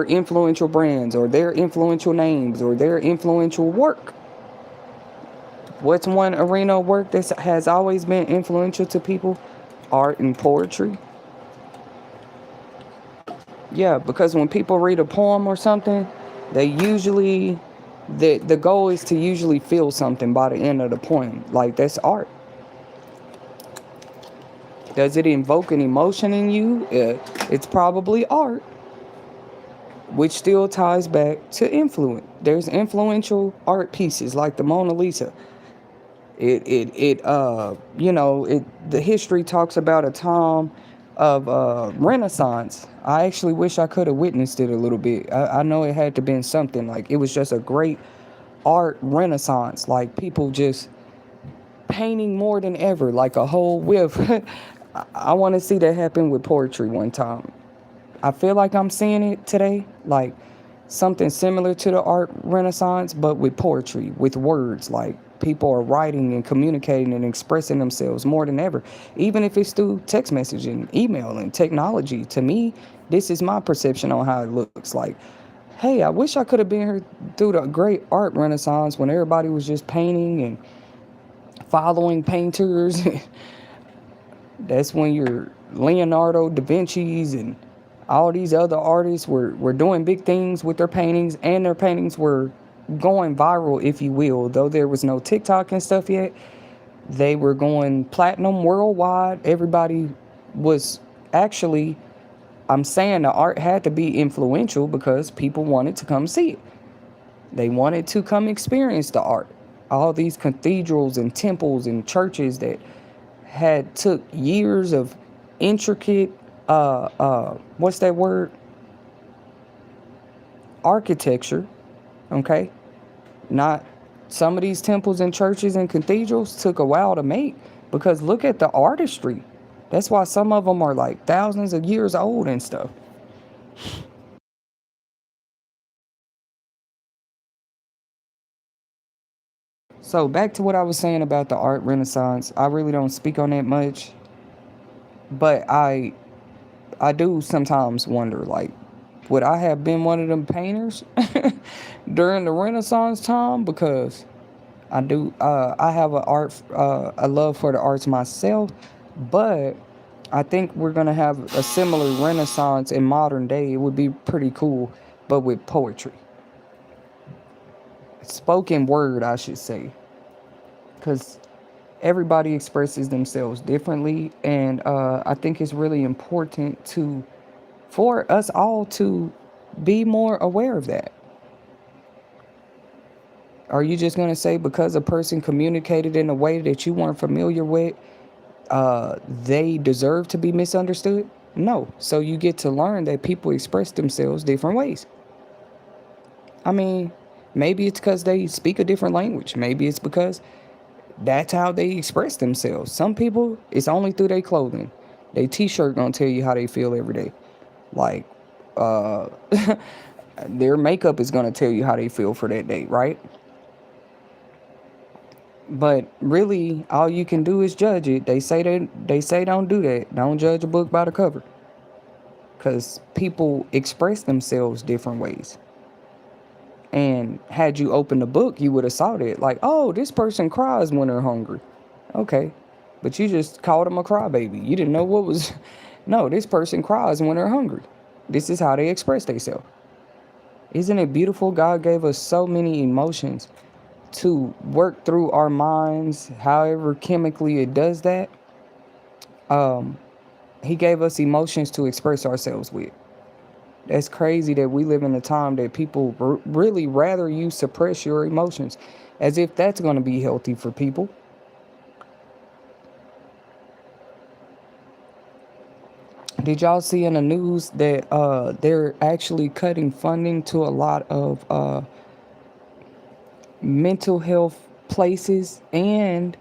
[SPEAKER 1] influential brands or their influential names or their influential work. What's one arena of work that has always been influential to people? Art and poetry. Yeah, because when people read a poem or something, they usually the goal is to usually feel something by the end of the poem. Like that's art. Does it invoke an emotion in you? It's probably art, which still ties back to influence. There's influential art pieces like the Mona Lisa. The history talks about a time of Renaissance. I actually wish I could have witnessed it a little bit. I know it had to been something like it was just a great art renaissance, like people just painting more than ever, like a whole whiff. I want to see that happen with poetry one time. I feel like I'm seeing it today, like something similar to the art renaissance, but with poetry, with words. Like people are writing and communicating and expressing themselves more than ever, even if it's through text messaging, email, and technology. To me, this is my perception on how it looks. Like, hey, I wish I could have been here through the great art renaissance when everybody was just painting and following painters. That's when your Leonardo da Vinci's and all these other artists were doing big things with their paintings, and their paintings were going viral, if you will. Though there was no TikTok and stuff yet, they were going platinum worldwide. Everybody was actually, I'm saying the art had to be influential because people wanted to come see it. They wanted to come experience the art. All these cathedrals and temples and churches that had took years of intricate what's that word, architecture, okay, not some of these temples and churches and cathedrals took a while to make, because look at the artistry. That's why some of them are like thousands of years old and stuff. So back to what I was saying about the art renaissance. I really don't speak on that much, but I do sometimes wonder, like, would I have been one of them painters during the Renaissance time? Because I have a love for the arts myself, but I think we're gonna have a similar Renaissance in modern day. It would be pretty cool, but with poetry, spoken word, I should say, because everybody expresses themselves differently, and I think it's really important to for us all to be more aware of that. Are you just going to say because a person communicated in a way that you weren't familiar with, they deserve to be misunderstood? No. So you get to learn that people express themselves different ways. I mean, maybe it's because they speak a different language. Maybe it's because that's how they express themselves. Some people, it's only through their clothing. Their t-shirt gonna tell you how they feel every day. Like, uh, their makeup is gonna tell you how they feel for that day, right? But really, all you can do is judge it. They say don't do that. Don't judge a book by the cover, because people express themselves different ways. And had you opened the book, you would have saw that. Like, oh, this person cries when they're hungry. Okay, but you just called them a crybaby. You didn't know what was. No, this person cries when they're hungry. This is how they express themselves. Isn't it beautiful? God gave us so many emotions to work through our minds, however chemically it does that. Um, he gave us emotions to express ourselves with. That's crazy that we live in a time that people really rather you suppress your emotions, as if that's going to be healthy for people. Did y'all see in the news that they're actually cutting funding to a lot of mental health places, and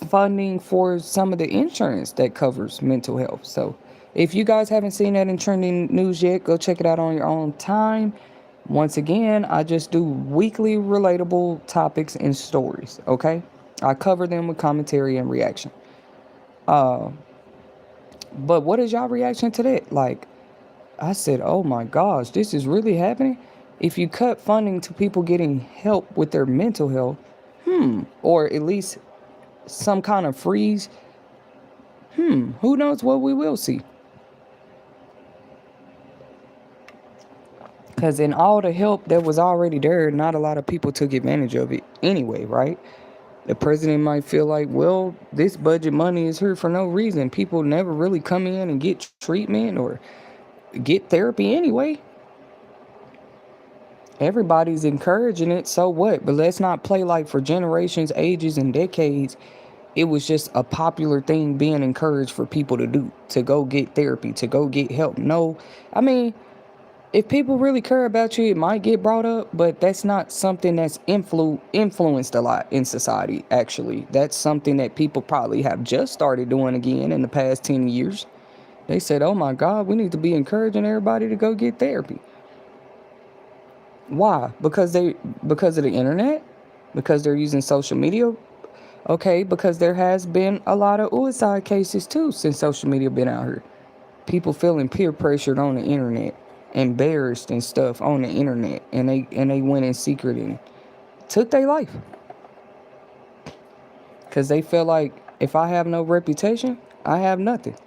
[SPEAKER 1] funding for some of the insurance that covers mental health? So if you guys haven't seen that in trending news yet, go check it out on your own time. Once again, I just do weekly relatable topics and stories, okay? I cover them with commentary and reaction. Uh, but what is y'all reaction to that? Like, I said, oh my gosh, this is really happening? If you cut funding to people getting help with their mental health, or at least some kind of freeze, who knows what we will see? Because in all the help that was already there, not a lot of people took advantage of it anyway, right? The president might feel like, well, this budget money is here for no reason. People never really come in and get treatment or get therapy anyway. Everybody's encouraging it, so what? But let's not play like for generations, ages, and decades, it was just a popular thing being encouraged for people to do, to go get therapy, to go get help. No, I mean, if people really care about you, it might get brought up, but that's not something that's influenced a lot in society, actually. That's something that people probably have just started doing again in the past 10 years. They said, oh my God, we need to be encouraging everybody to go get therapy. Why? Because of the internet? Because they're using social media? Okay, because there has been a lot of suicide cases too since social media been out here. People feeling peer pressured on the internet, embarrassed and stuff on the internet, and they went in secret and took their life because they feel like if I have no reputation, I have nothing.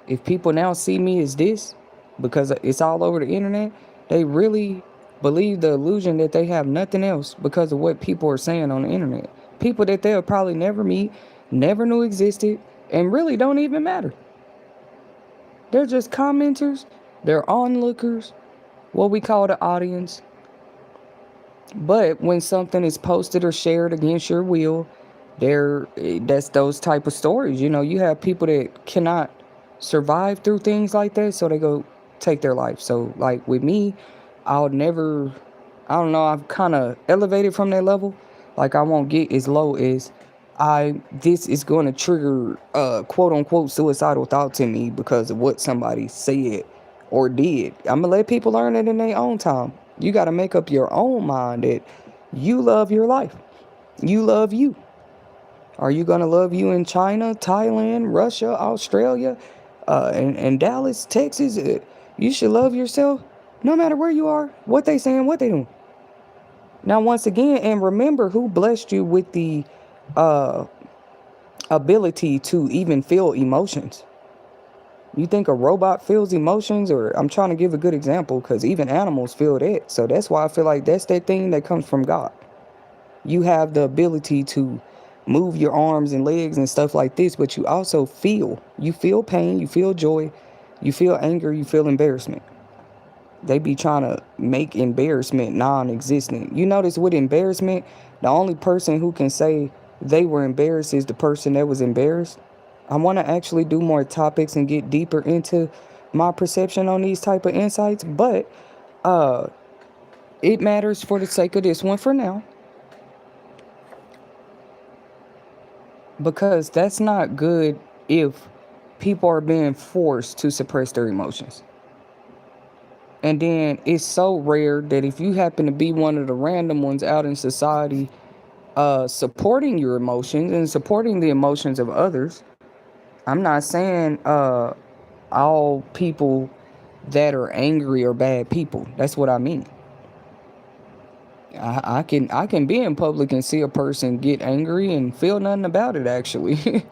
[SPEAKER 1] If people now see me as this because it's all over the internet, they really believe the illusion that they have nothing else because of what people are saying on the internet. People that they'll probably never meet, never knew existed, and really don't even matter. They're just commenters, they're onlookers, what we call the audience. But when something is posted or shared against your will, that's those type of stories. You have people that cannot survive through things like that, so they go take their life. So like with me, I'll never, I don't know, I've kind of elevated from that level. Like I won't get as low as this is going to trigger quote unquote suicidal thoughts in me because of what somebody said or did. I'm gonna let people learn it in their own time. You got to make up your own mind that you love your life. You love you. Are you gonna love you in China, Thailand, Russia, Australia, and Dallas, Texas? You should love yourself, no matter where you are, what they saying, what they doing. Now, once again, and remember who blessed you with the uh, ability to even feel emotions. You think a robot feels emotions? Or I'm trying to give a good example because even animals feel that. So that's why I feel like that's that thing that comes from God. You have the ability to move your arms and legs and stuff like this, but you also feel. You feel pain, you feel joy, you feel anger, you feel embarrassment. They be trying to make embarrassment non-existent. You notice with embarrassment, the only person who can say they were embarrassed is the person that was embarrassed. I want to actually do more topics and get deeper into my perception on these type of insights, but uh it matters for the sake of this one for now, because that's not good if people are being forced to suppress their emotions. And then it's so rare that if you happen to be one of the random ones out in society, supporting your emotions and supporting the emotions of others. I'm not saying all people that are angry are bad people. That's what I mean. I can be in public and see a person get angry and feel nothing about it actually.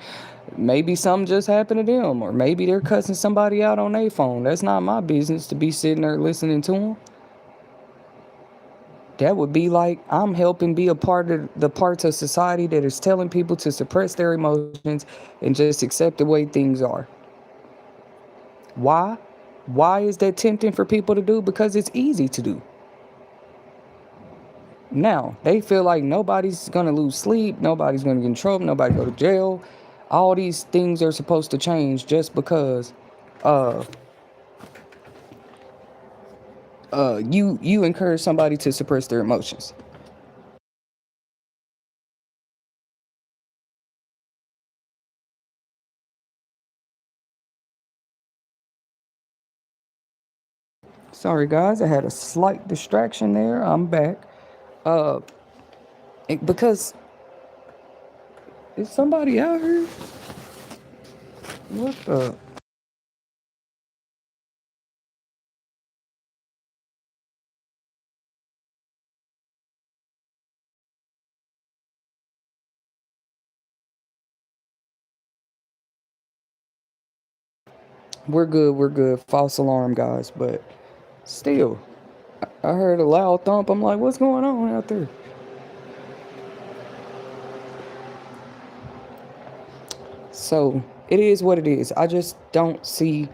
[SPEAKER 1] Maybe something just happened to them, or maybe they're cussing somebody out on their phone. That's not my business to be sitting there listening to them. That would be like I'm helping be a part of the parts of society that is telling people to suppress their emotions and just accept the way things are. Why? Why is that tempting for people to do? Because it's easy to do. Now, they feel like nobody's going to lose sleep, nobody's going to get in trouble, nobody go to jail. All these things are supposed to change just because uh you encourage somebody to suppress their emotions. Sorry guys, I had a slight distraction there. I'm back. Uh because is somebody out here? What the? We're good. We're good. False alarm, guys. But Still, I heard a loud thump. I'm like, what's going on out there? So it is what it is. I just don't see.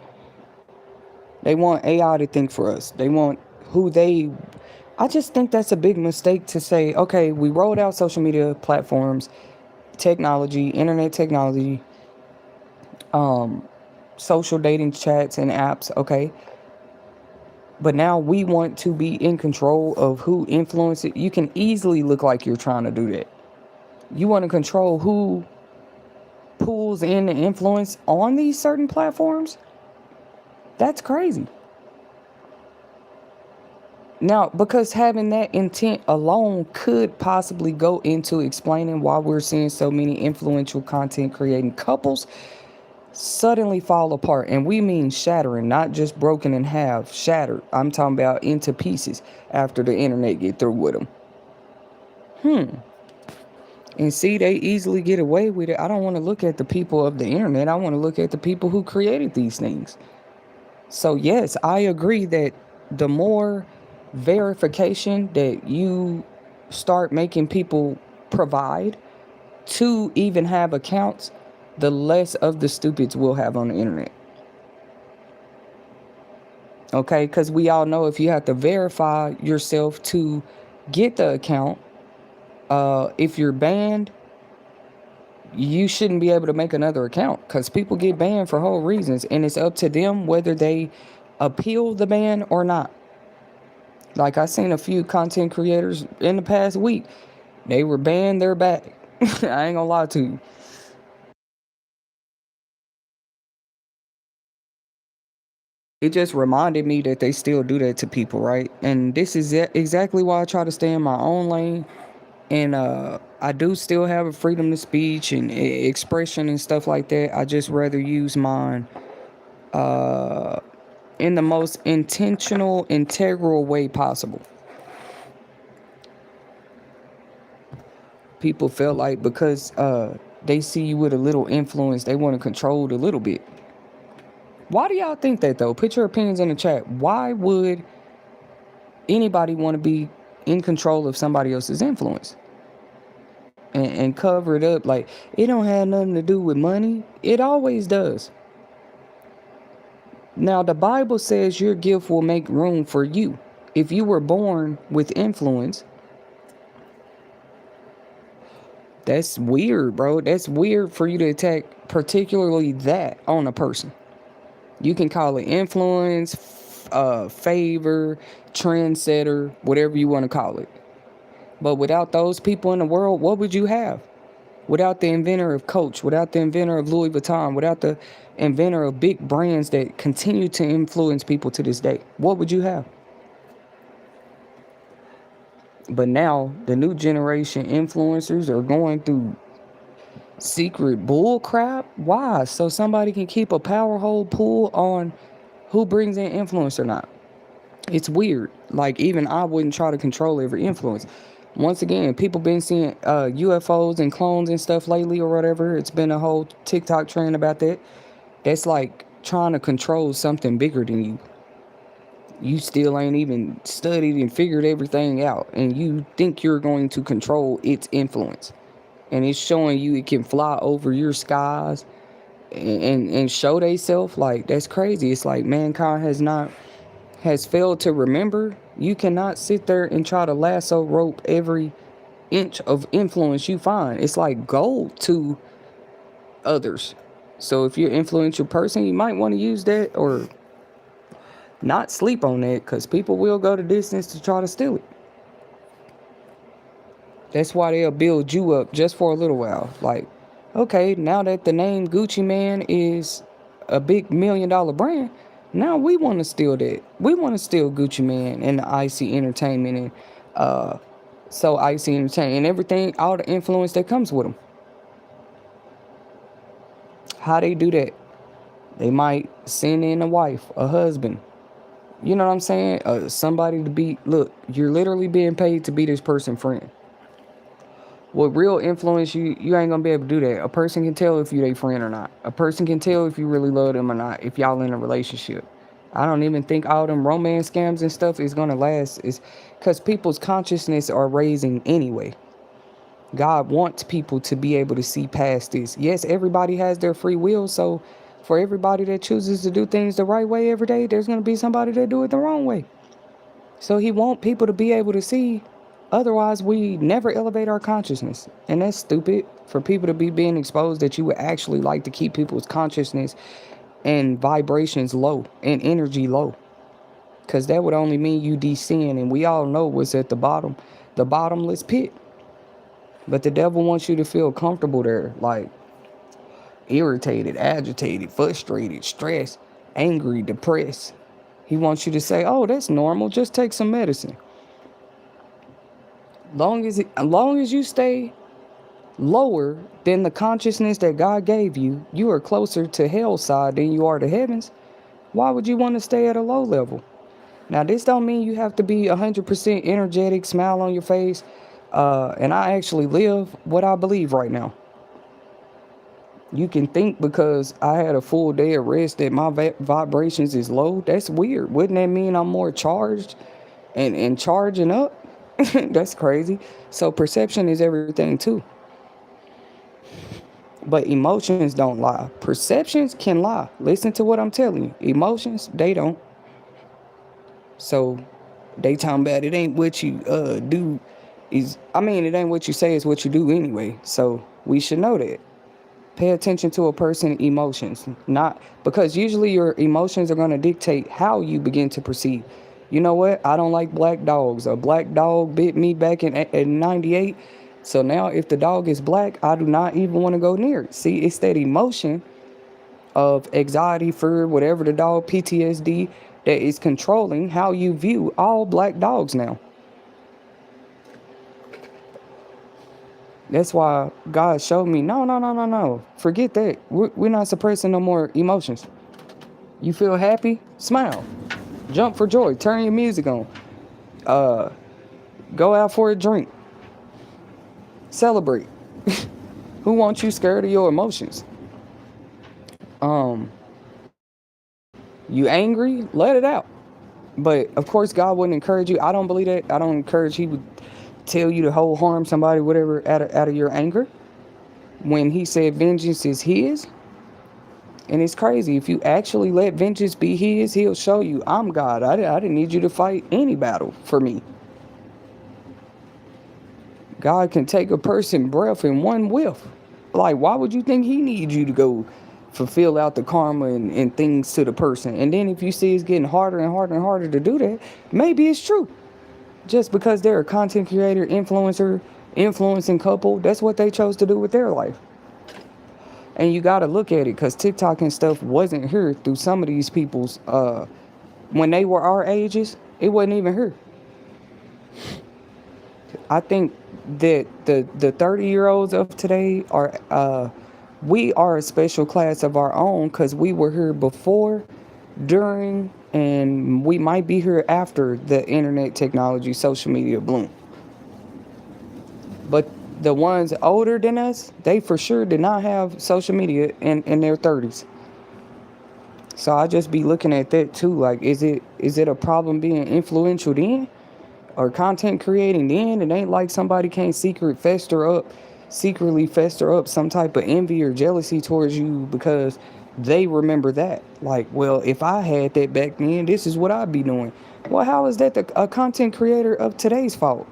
[SPEAKER 1] They want AI to think for us. They want who they. I just think that's a big mistake to say, okay, we rolled out social media platforms, technology, internet technology, social dating chats and apps, okay? But now we want to be in control of who influences it. You can easily look like you're trying to do that. You want to control who pulls in the influence on these certain platforms? That's crazy. Now, because having that intent alone could possibly go into explaining why we're seeing so many influential content creating couples suddenly fall apart. And we mean shattering, not just broken in half, shattered. I'm talking about into pieces after the internet get through with them. And see, they easily get away with it. I don't want to look at the people of the internet. I want to look at the people who created these things. So, yes, I agree that the more verification that you start making people provide to even have accounts, the less of the stupids we'll have on the internet. Okay? Because we all know if you have to verify yourself to get the account, if you're banned, you shouldn't be able to make another account because people get banned for whole reasons, and it's up to them whether they appeal the ban or not. Like I seen a few content creators in the past week, they were banned, they're back. I ain't gonna lie to you. It just reminded me that they still do that to people, right? And this is exactly why I try to stay in my own lane. And I do still have a freedom of speech and expression and stuff like that. I just rather use mine in the most intentional, integral way possible. People felt like because they see you with a little influence, they want to control it a little bit. Why do y'all think that though? Put your opinions in the chat. Why would anybody want to be in control of somebody else's influence and cover it up like it don't have nothing to do with money? It always does. Now, the Bible says your gift will make room for you. If you were born with influence, that's weird, bro. That's weird for you to attack particularly that on a person. You can call it influence, favor, trendsetter, whatever you want to call it. But without those people in the world, what would you have? Without the inventor of Coach, without the inventor of Louis Vuitton, without the inventor of big brands that continue to influence people to this day, what would you have? But now the new generation influencers are going through secret bull crap. Why? So somebody can keep a power hold pull on who brings in influence or not. It's weird. Like even I wouldn't try to control every influence. Once again, people been seeing UFOs and clones and stuff lately or whatever. It's been a whole TikTok trend about that. That's like trying to control something bigger than you. You still ain't even studied and figured everything out, and you think you're going to control its influence. And it's showing you it can fly over your skies and show they self. Like that's crazy. It's like mankind has failed to remember. You cannot sit there and try to lasso rope every inch of influence you find. It's like gold to others. So if you're an influential person, you might want to use that or not sleep on that because people will go the distance to try to steal it. That's why they'll build you up just for a little while. Like, okay, now that the name Gucci Man is a big $1 million brand, now we want to steal that. We want to steal Gucci Man and the Icy Entertainment and so Icy Entertainment and everything, all the influence that comes with them. How they do that? They might send in a wife, a husband. You know what I'm saying? Somebody to be, look, you're literally being paid to be this person's friend. With real influence, you ain't gonna be able to do that. A person can tell if you their friend or not. A person can tell if you really love them or not, if y'all in a relationship. I don't even think all them romance scams and stuff is gonna last. Is because people's consciousness are raising anyway. God wants people to be able to see past this. Yes, everybody has their free will, so for everybody that chooses to do things the right way every day, there's gonna be somebody that do it the wrong way. So he wants people to be able to see. Otherwise, we never elevate our consciousness. And that's stupid for people to be being exposed that you would actually like to keep people's consciousness and vibrations low and energy low. Because that would only mean you descend. And we all know what's at the bottom, the bottomless pit. But the devil wants you to feel comfortable there, like irritated, agitated, frustrated, stressed, angry, depressed. He wants you to say, oh, that's normal. Just take some medicine. Long as you stay lower than the consciousness that God gave you, you are closer to hell's side than you are to heaven's. Why would you want to stay at a low level? Now, this don't mean you have to be 100% energetic, smile on your face. And I actually live what I believe right now. You can think because I had a full day of rest that my vibrations is low. That's weird. Wouldn't that mean I'm more charged and charging up? That's crazy. So perception is everything too. But emotions don't lie. Perceptions can lie. Listen to what I'm telling you. Emotions, they don't. So they talking about it ain't what you do it ain't what you say, it's what you do anyway. So we should know that. Pay attention to a person's emotions, not because usually your emotions are going to dictate how you begin to perceive. You know what? I don't like black dogs. A black dog bit me back in 98. So now if the dog is black, I do not even want to go near it. See, it's that emotion of anxiety, fear, whatever the dog, PTSD, that is controlling how you view all black dogs now. That's why God showed me, no. Forget that. We're not suppressing no more emotions. You feel happy? Smile. Jump for joy. Turn your music on. Go out for a drink. Celebrate. Who wants you scared of your emotions? You angry? Let it out. But of course, God wouldn't encourage you. I don't believe that. I don't encourage He would tell you to whole harm somebody, whatever, out of your anger. When He said vengeance is His. And it's crazy. If you actually let vengeance be His, He'll show you, I'm God. I didn't need you to fight any battle for me. God can take a person's breath in one whiff. Like, why would you think He needs you to go fulfill out the karma and things to the person? And then if you see it's getting harder and harder and harder to do that, maybe it's true. Just because they're a content creator, influencer, influencing couple, that's what they chose to do with their life. And you got to look at it, because TikTok and stuff wasn't here through some of these people's, when they were our ages, it wasn't even here. I think that the 30-year-olds of today are, we are a special class of our own, because we were here before, during, and we might be here after the internet technology, social media bloom. But the ones older than us, they for sure did not have social media in their 30s. So I just be looking at that too. Like, is it a problem being influential then? Or content creating then? It ain't like somebody can't secretly fester up some type of envy or jealousy towards you because they remember that. Like, well, if I had that back then, this is what I'd be doing. Well, how is that a content creator of today's fault?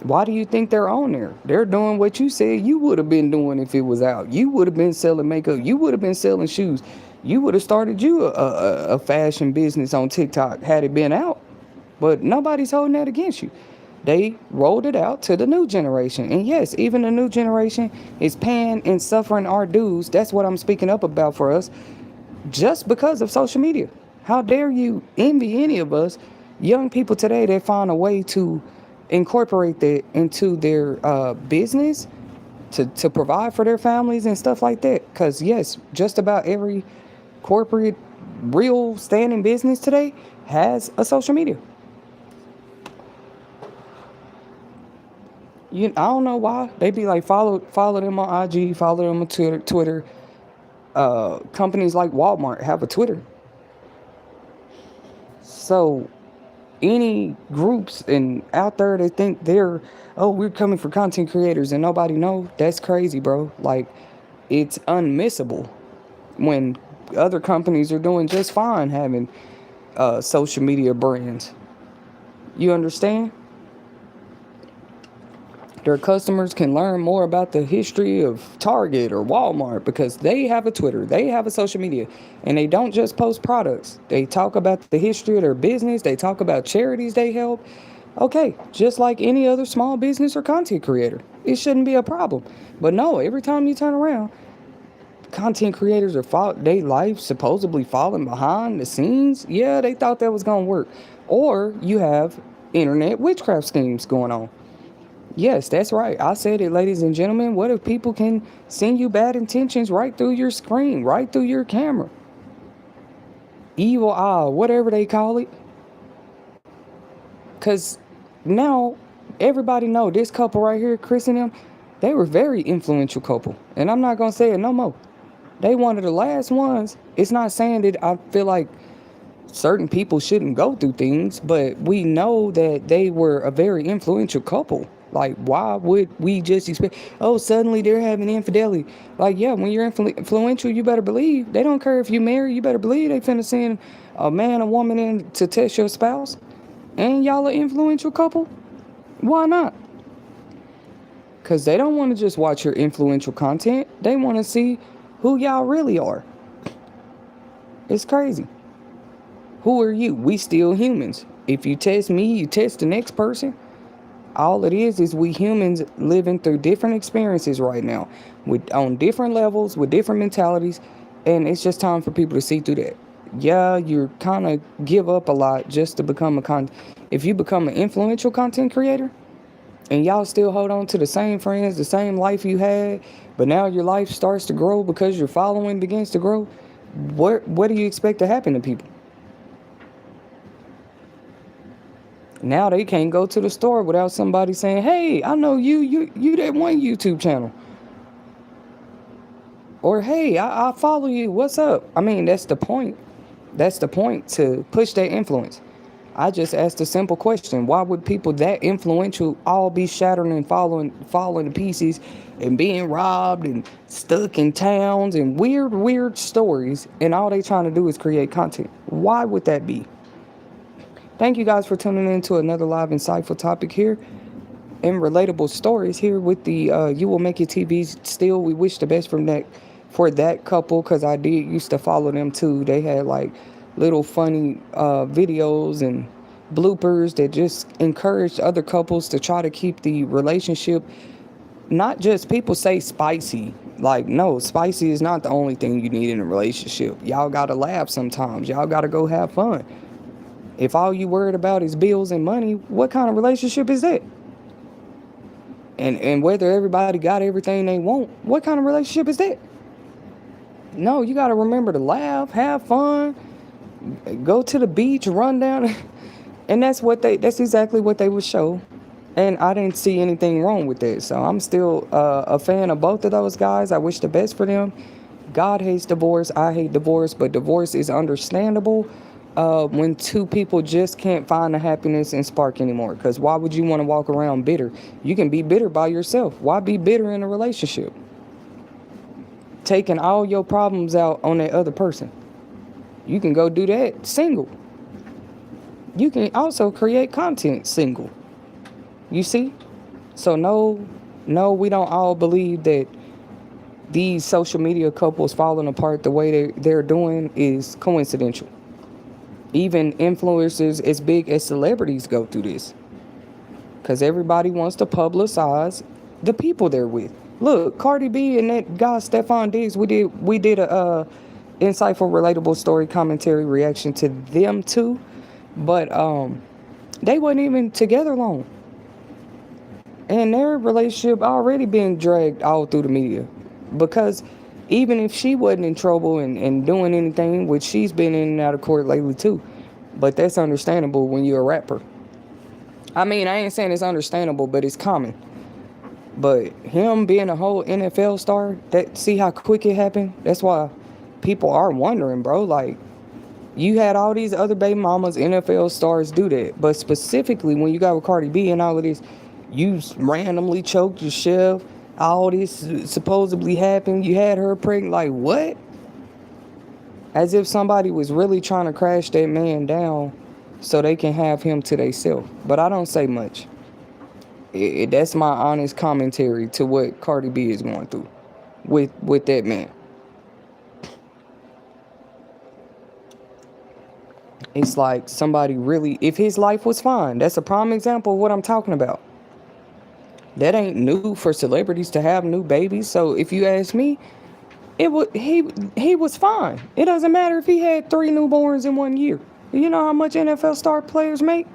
[SPEAKER 1] Why do you think they're on there? They're doing what you said you would have been doing if it was out. You would have been selling makeup. You would have been selling shoes. You would have started a fashion business on TikTok had it been out. But nobody's holding that against you. They rolled it out to the new generation. And yes, even the new generation is paying and suffering our dues. That's what I'm speaking up about for us. Just because of social media. How dare you envy any of us young people today that find a way to incorporate that into their business to provide for their families and stuff like that. Because yes, just about every corporate real standing business today has a social media. I don't know why. They be like, follow them on IG, follow them on Twitter. Companies like Walmart have a Twitter. So any groups and out there that think they're, oh, we're coming for content creators and nobody know, that's crazy, bro. Like, it's unmissable when other companies are doing just fine having social media brands. You understand? Their customers can learn more about the history of Target or Walmart because they have a Twitter, they have a social media, and they don't just post products. They talk about the history of their business, they talk about charities they help. Okay, just like any other small business or content creator. It shouldn't be a problem. But no, every time you turn around, content creators are they life supposedly falling behind the scenes. Yeah, they thought that was gonna work. Or you have internet witchcraft schemes going on. Yes, that's right. I said it, ladies and gentlemen. What if people can send you bad intentions right through your screen, right through your camera? Evil eye, whatever they call it. Because now everybody know this couple right here, Chris and them, they were very influential couple. And I'm not going to say it no more. They one of the last ones. It's not saying that I feel like certain people shouldn't go through things, but we know that they were a very influential couple. Like, why would we just expect, oh, suddenly they're having infidelity? Like, yeah, when you're influential, you better believe. They don't care if you marry, you better believe they finna send a man or woman in to test your spouse. And y'all an influential couple? Why not? Because they don't want to just watch your influential content. They want to see who y'all really are. It's crazy. Who are you? We still humans. If you test me, you test the next person. All it is we humans living through different experiences right now, on different levels, with different mentalities, and it's just time for people to see through that. Yeah, you kind of give up a lot just to become if you become an influential content creator, and y'all still hold on to the same friends, the same life you had, but now your life starts to grow because your following begins to grow, what do you expect to happen to people? Now they can't go to the store without somebody saying, hey, I know you that one YouTube channel. Or, hey, I follow you. What's up? I mean, that's the point. That's the point, to push that influence. I just asked a simple question. Why would people that influential all be shattered and falling to pieces and being robbed and stuck in towns and weird stories, and all they trying to do is create content? Why would that be? Thank you guys for tuning in to another live insightful topic here in Relatable Stories here with the You Will Make It TV. Still, we wish the best for that couple, because I did used to follow them too. They had like little funny videos and bloopers that just encouraged other couples to try to keep the relationship, not just, people say spicy. Like, no, spicy is not the only thing you need in a relationship. Y'all gotta laugh sometimes. Y'all gotta go have fun. If all you worried about is bills and money, what kind of relationship is that? And whether everybody got everything they want, what kind of relationship is that? No, you got to remember to laugh, have fun, go to the beach, run down. And that's exactly what they would show. And I didn't see anything wrong with that. So I'm still a fan of both of those guys. I wish the best for them. God hates divorce. I hate divorce. But divorce is understandable when two people just can't find the happiness and spark anymore. Because why would you want to walk around bitter? You can be bitter by yourself. Why be bitter in a relationship? Taking all your problems out on that other person. You can go do that single. You can also create content single. You see? So no, we don't all believe that these social media couples falling apart the way they're doing is coincidental. Even influencers as big as celebrities go through this, because everybody wants to publicize the people they're with. Look, Cardi B and that guy Stephon Diggs, we did a insightful, relatable story commentary reaction to them too, but they wasn't even together long, and their relationship already being dragged all through the media. Because even if she wasn't in trouble and doing anything, which she's been in and out of court lately too, but that's understandable when you're a rapper. I mean, I ain't saying it's understandable, but it's common. But him being a whole NFL star, see how quick it happened? That's why people are wondering, bro. Like, You had all these other baby mamas, NFL stars do that. But specifically, when you got with Cardi B and all of this, you randomly choked your chef. All this supposedly happened. You had her pregnant. Like, what? As if somebody was really trying to crash that man down so they can have him to themselves. But I don't say much. That's my honest commentary to what Cardi B is going through with that man. It's like somebody really, if his life was fine, that's a prime example of what I'm talking about. That ain't new for celebrities to have new babies. So if you ask me, he was fine. It doesn't matter if he had 3 newborns in 1 year. You know how much NFL star players make?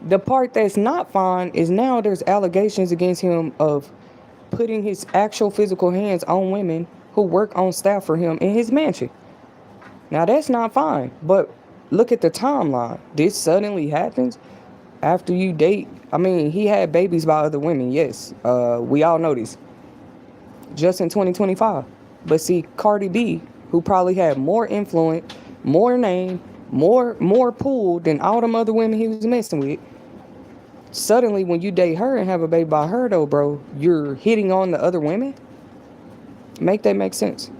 [SPEAKER 1] The part that's not fine is now there's allegations against him of putting his actual physical hands on women who work on staff for him in his mansion. Now that's not fine, but look at the timeline. This suddenly happens after you date. I mean, he had babies by other women, yes. We all know this. Just in 2025. But see, Cardi B, who probably had more influence, more name, more pull than all them other women he was messing with, suddenly when you date her and have a baby by her though, bro, you're hitting on the other women? Make that make sense.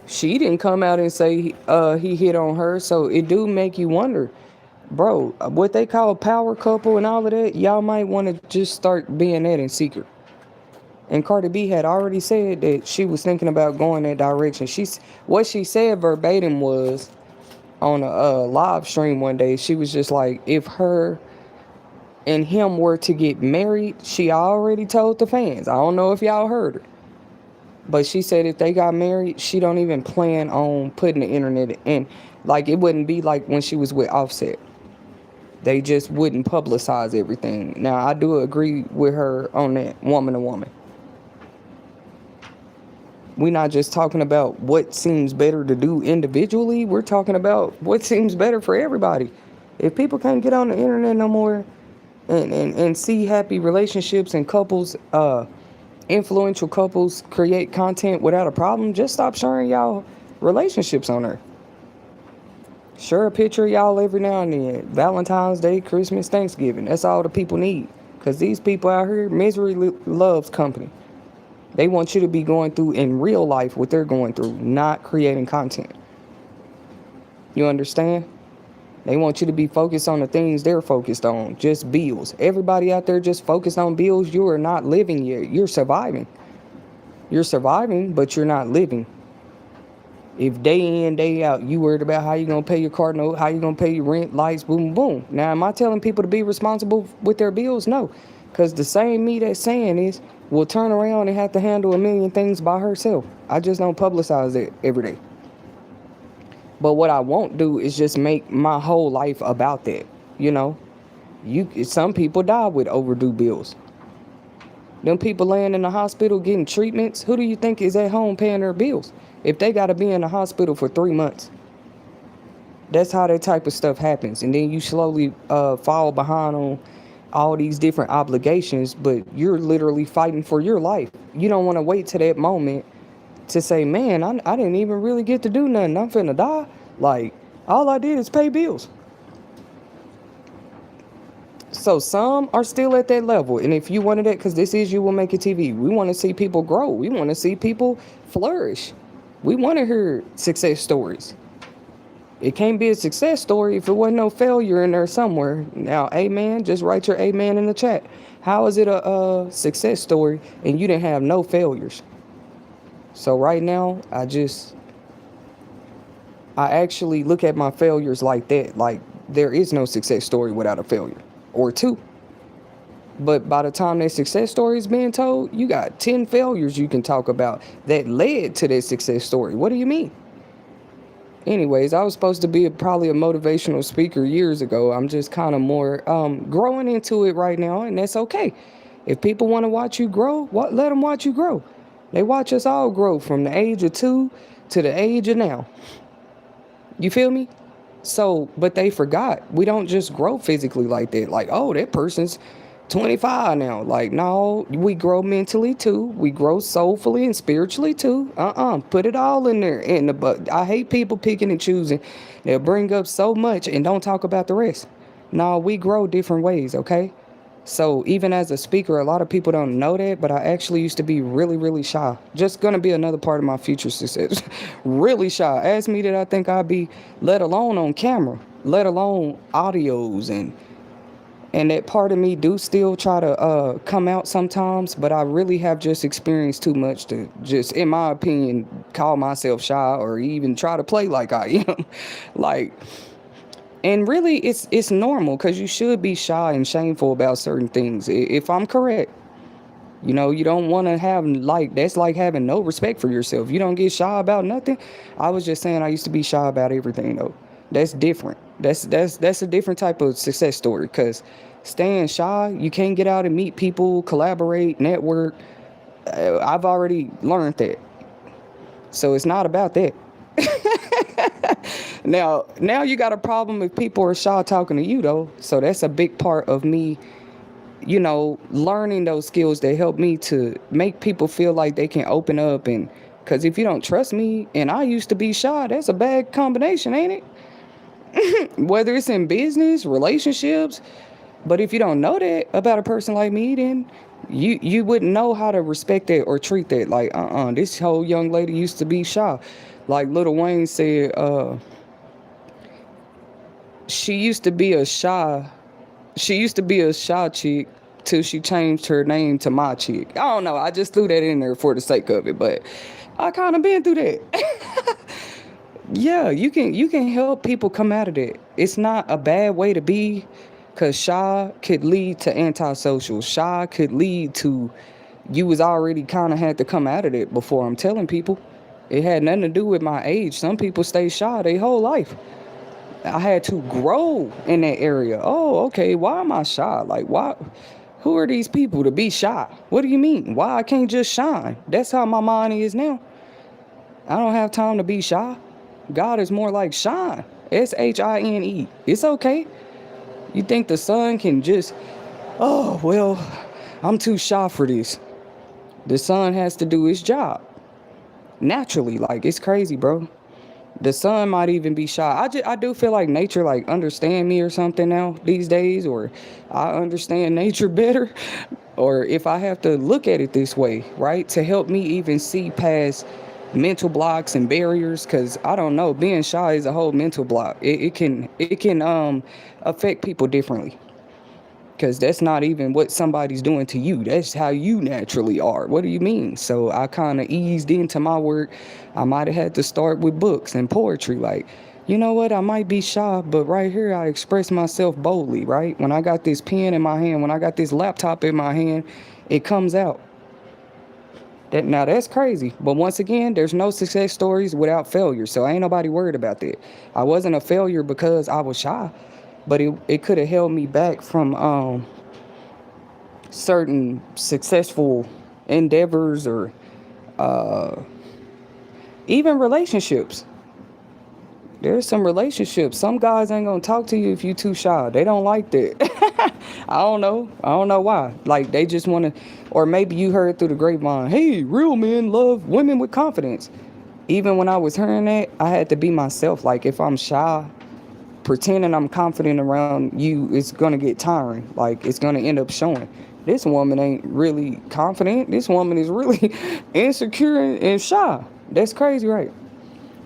[SPEAKER 1] She didn't come out and say he hit on her, so it do make you wonder, bro, what they call a power couple and all of that, y'all might want to just start being that in secret. And Cardi B had already said that she was thinking about going that direction. What she said verbatim was on a live stream one day, she was just like, if her and him were to get married, she already told the fans. I don't know if y'all heard her. But she said if they got married, she don't even plan on putting the internet in. Like, it wouldn't be like when she was with Offset. They just wouldn't publicize everything. Now, I do agree with her on that, woman to woman. We're not just talking about what seems better to do individually. We're talking about what seems better for everybody. If people can't get on the internet no more and see happy relationships and couples, influential couples create content without a problem, just stop sharing y'all relationships on there. Share a picture of y'all every now and then. Valentine's Day, Christmas, Thanksgiving. That's all the people need. Because these people out here, misery loves company. They want you to be going through in real life what they're going through, not creating content. You understand? They want you to be focused on the things they're focused on, just bills. Everybody out there just focused on bills. You are not living yet. You're surviving. You're surviving, but you're not living. If day in, day out, you worried about how you're going to pay your car note, how you're going to pay your rent, lights, boom, boom. Now, am I telling people to be responsible with their bills? No. Because the same me that's saying is will turn around and have to handle a million things by herself. I just don't publicize it every day. But what I won't do is just make my whole life about that. You know, some people die with overdue bills. Them people laying in the hospital getting treatments, who do you think is at home paying their bills? If they got to be in the hospital for 3 months. That's how that type of stuff happens. And then you slowly fall behind on all these different obligations, but you're literally fighting for your life. You don't want to wait to that moment to say, man, I didn't even really get to do nothing. I'm finna die. Like, all I did is pay bills. So some are still at that level. And if you wanted that, because this is You Will Make It TV, we want to see people grow. We want to see people flourish. We want to hear success stories. It can't be a success story if it wasn't no failure in there somewhere. Now, amen, just write your amen in the chat. How is it a success story and you didn't have no failures? So right now, I actually look at my failures like that. Like, there is no success story without a failure or two. But by the time that success story is being told, you got 10 failures you can talk about that led to that success story. What do you mean? Anyways, I was supposed to be probably a motivational speaker years ago. I'm just kind of more growing into it right now, and that's okay. If people want to watch you grow, let them watch you grow. They watch us all grow from the age of 2 to the age of now. You feel me? So, but they forgot. We don't just grow physically like that. Like, oh, that person's 25 now. Like, no, we grow mentally too. We grow soulfully and spiritually too. Put it all in there. But I hate people picking and choosing. They'll bring up so much and don't talk about the rest. No, we grow different ways, okay? So even as a speaker, a lot of people don't know that, but I actually used to be really, really shy. Just gonna be another part of my future success. Really shy. Ask me that I think I'd be, let alone on camera, let alone audios and that part of me do still try to come out sometimes, but I really have just experienced too much to just, in my opinion, call myself shy or even try to play like I am. Like, and really it's normal because you should be shy and shameful about certain things. If I'm correct, you don't want to have, like, that's like having no respect for yourself. You don't get shy about nothing. I was just saying I used to be shy about everything though. That's different. That's a different type of success story, because staying shy, you can't get out and meet people, collaborate, network. I've already learned that. So it's not about that. Now you got a problem if people are shy talking to you though. So that's a big part of me, learning those skills that help me to make people feel like they can open up. And because if you don't trust me and I used to be shy, that's a bad combination, ain't it? Whether it's in business, relationships. But if you don't know that about a person like me, then you wouldn't know how to respect that or treat that. Like, this whole young lady used to be shy. Like Lil Wayne said, she used to be a shy she used to be a shy chick till she changed her name to my chick. I don't know. I just threw that in there for the sake of it, but I kind of been through that. Yeah, you can help people come out of that. It's not a bad way to be, because shy could lead to antisocial. Shy could lead to, you was already kind of had to come out of it before. I'm telling people, it had nothing to do with my age. Some people stay shy their whole life. I had to grow in that area. Oh, okay. Why am I shy? Like, why? Who are these people to be shy? What do you mean? Why I can't just shine? That's how my mind is now. I don't have time to be shy. God is more like shine. Shine. It's okay. You think the sun can just, oh, well, I'm too shy for this. The sun has to do its job naturally. Like, it's crazy, bro. The sun might even be shy. I do feel like nature like understand me or something now these days, or I understand nature better, or if I have to look at it this way, right, to help me even see past mental blocks and barriers. Because I don't know, being shy is a whole mental block. It can affect people differently, because that's not even what somebody's doing to you. That's how you naturally are. What do you mean? So I kind of eased into my work. I might have had to start with books and poetry. Like, you know what? I might be shy, but right here I express myself boldly, right? When I got this pen in my hand, when I got this laptop in my hand, it comes out. Now that's crazy. But once again, there's no success stories without failure. So ain't nobody worried about that. I wasn't a failure because I was shy, but it could have held me back from certain successful endeavors, or even relationships. There's some relationships. Some guys ain't gonna talk to you if you too shy. They don't like that. I don't know. I don't know why. Like, they just want to, or maybe you heard through the grapevine, hey, real men love women with confidence. Even when I was hearing that, I had to be myself. Like, if I'm shy, pretending I'm confident around you, it's gonna get tiring. Like, it's gonna end up showing this woman ain't really confident. This woman is really insecure and shy. That's crazy, right?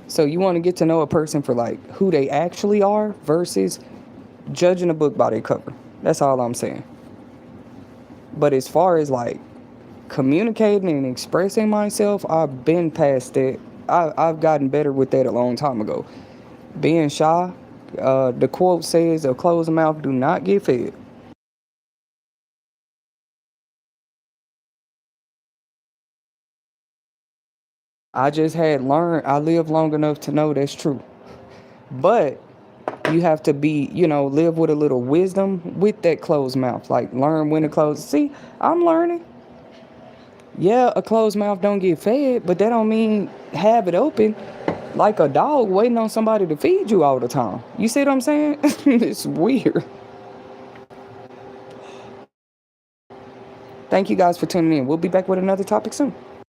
[SPEAKER 1] So you want to get to know a person for like who they actually are versus judging a book by their cover. That's all I'm saying. But as far as like communicating and expressing myself, I've been past that. I've gotten better with that a long time ago. Being shy, the quote says, a closed mouth do not get fed. I just had learned, I lived long enough to know that's true. But you have to be, live with a little wisdom with that closed mouth. Like, learn when to close. See, I'm learning. Yeah, a closed mouth don't get fed, but that don't mean have it open like a dog waiting on somebody to feed you all the time. You see what I'm saying? It's weird. Thank you guys for tuning in. We'll be back with another topic soon.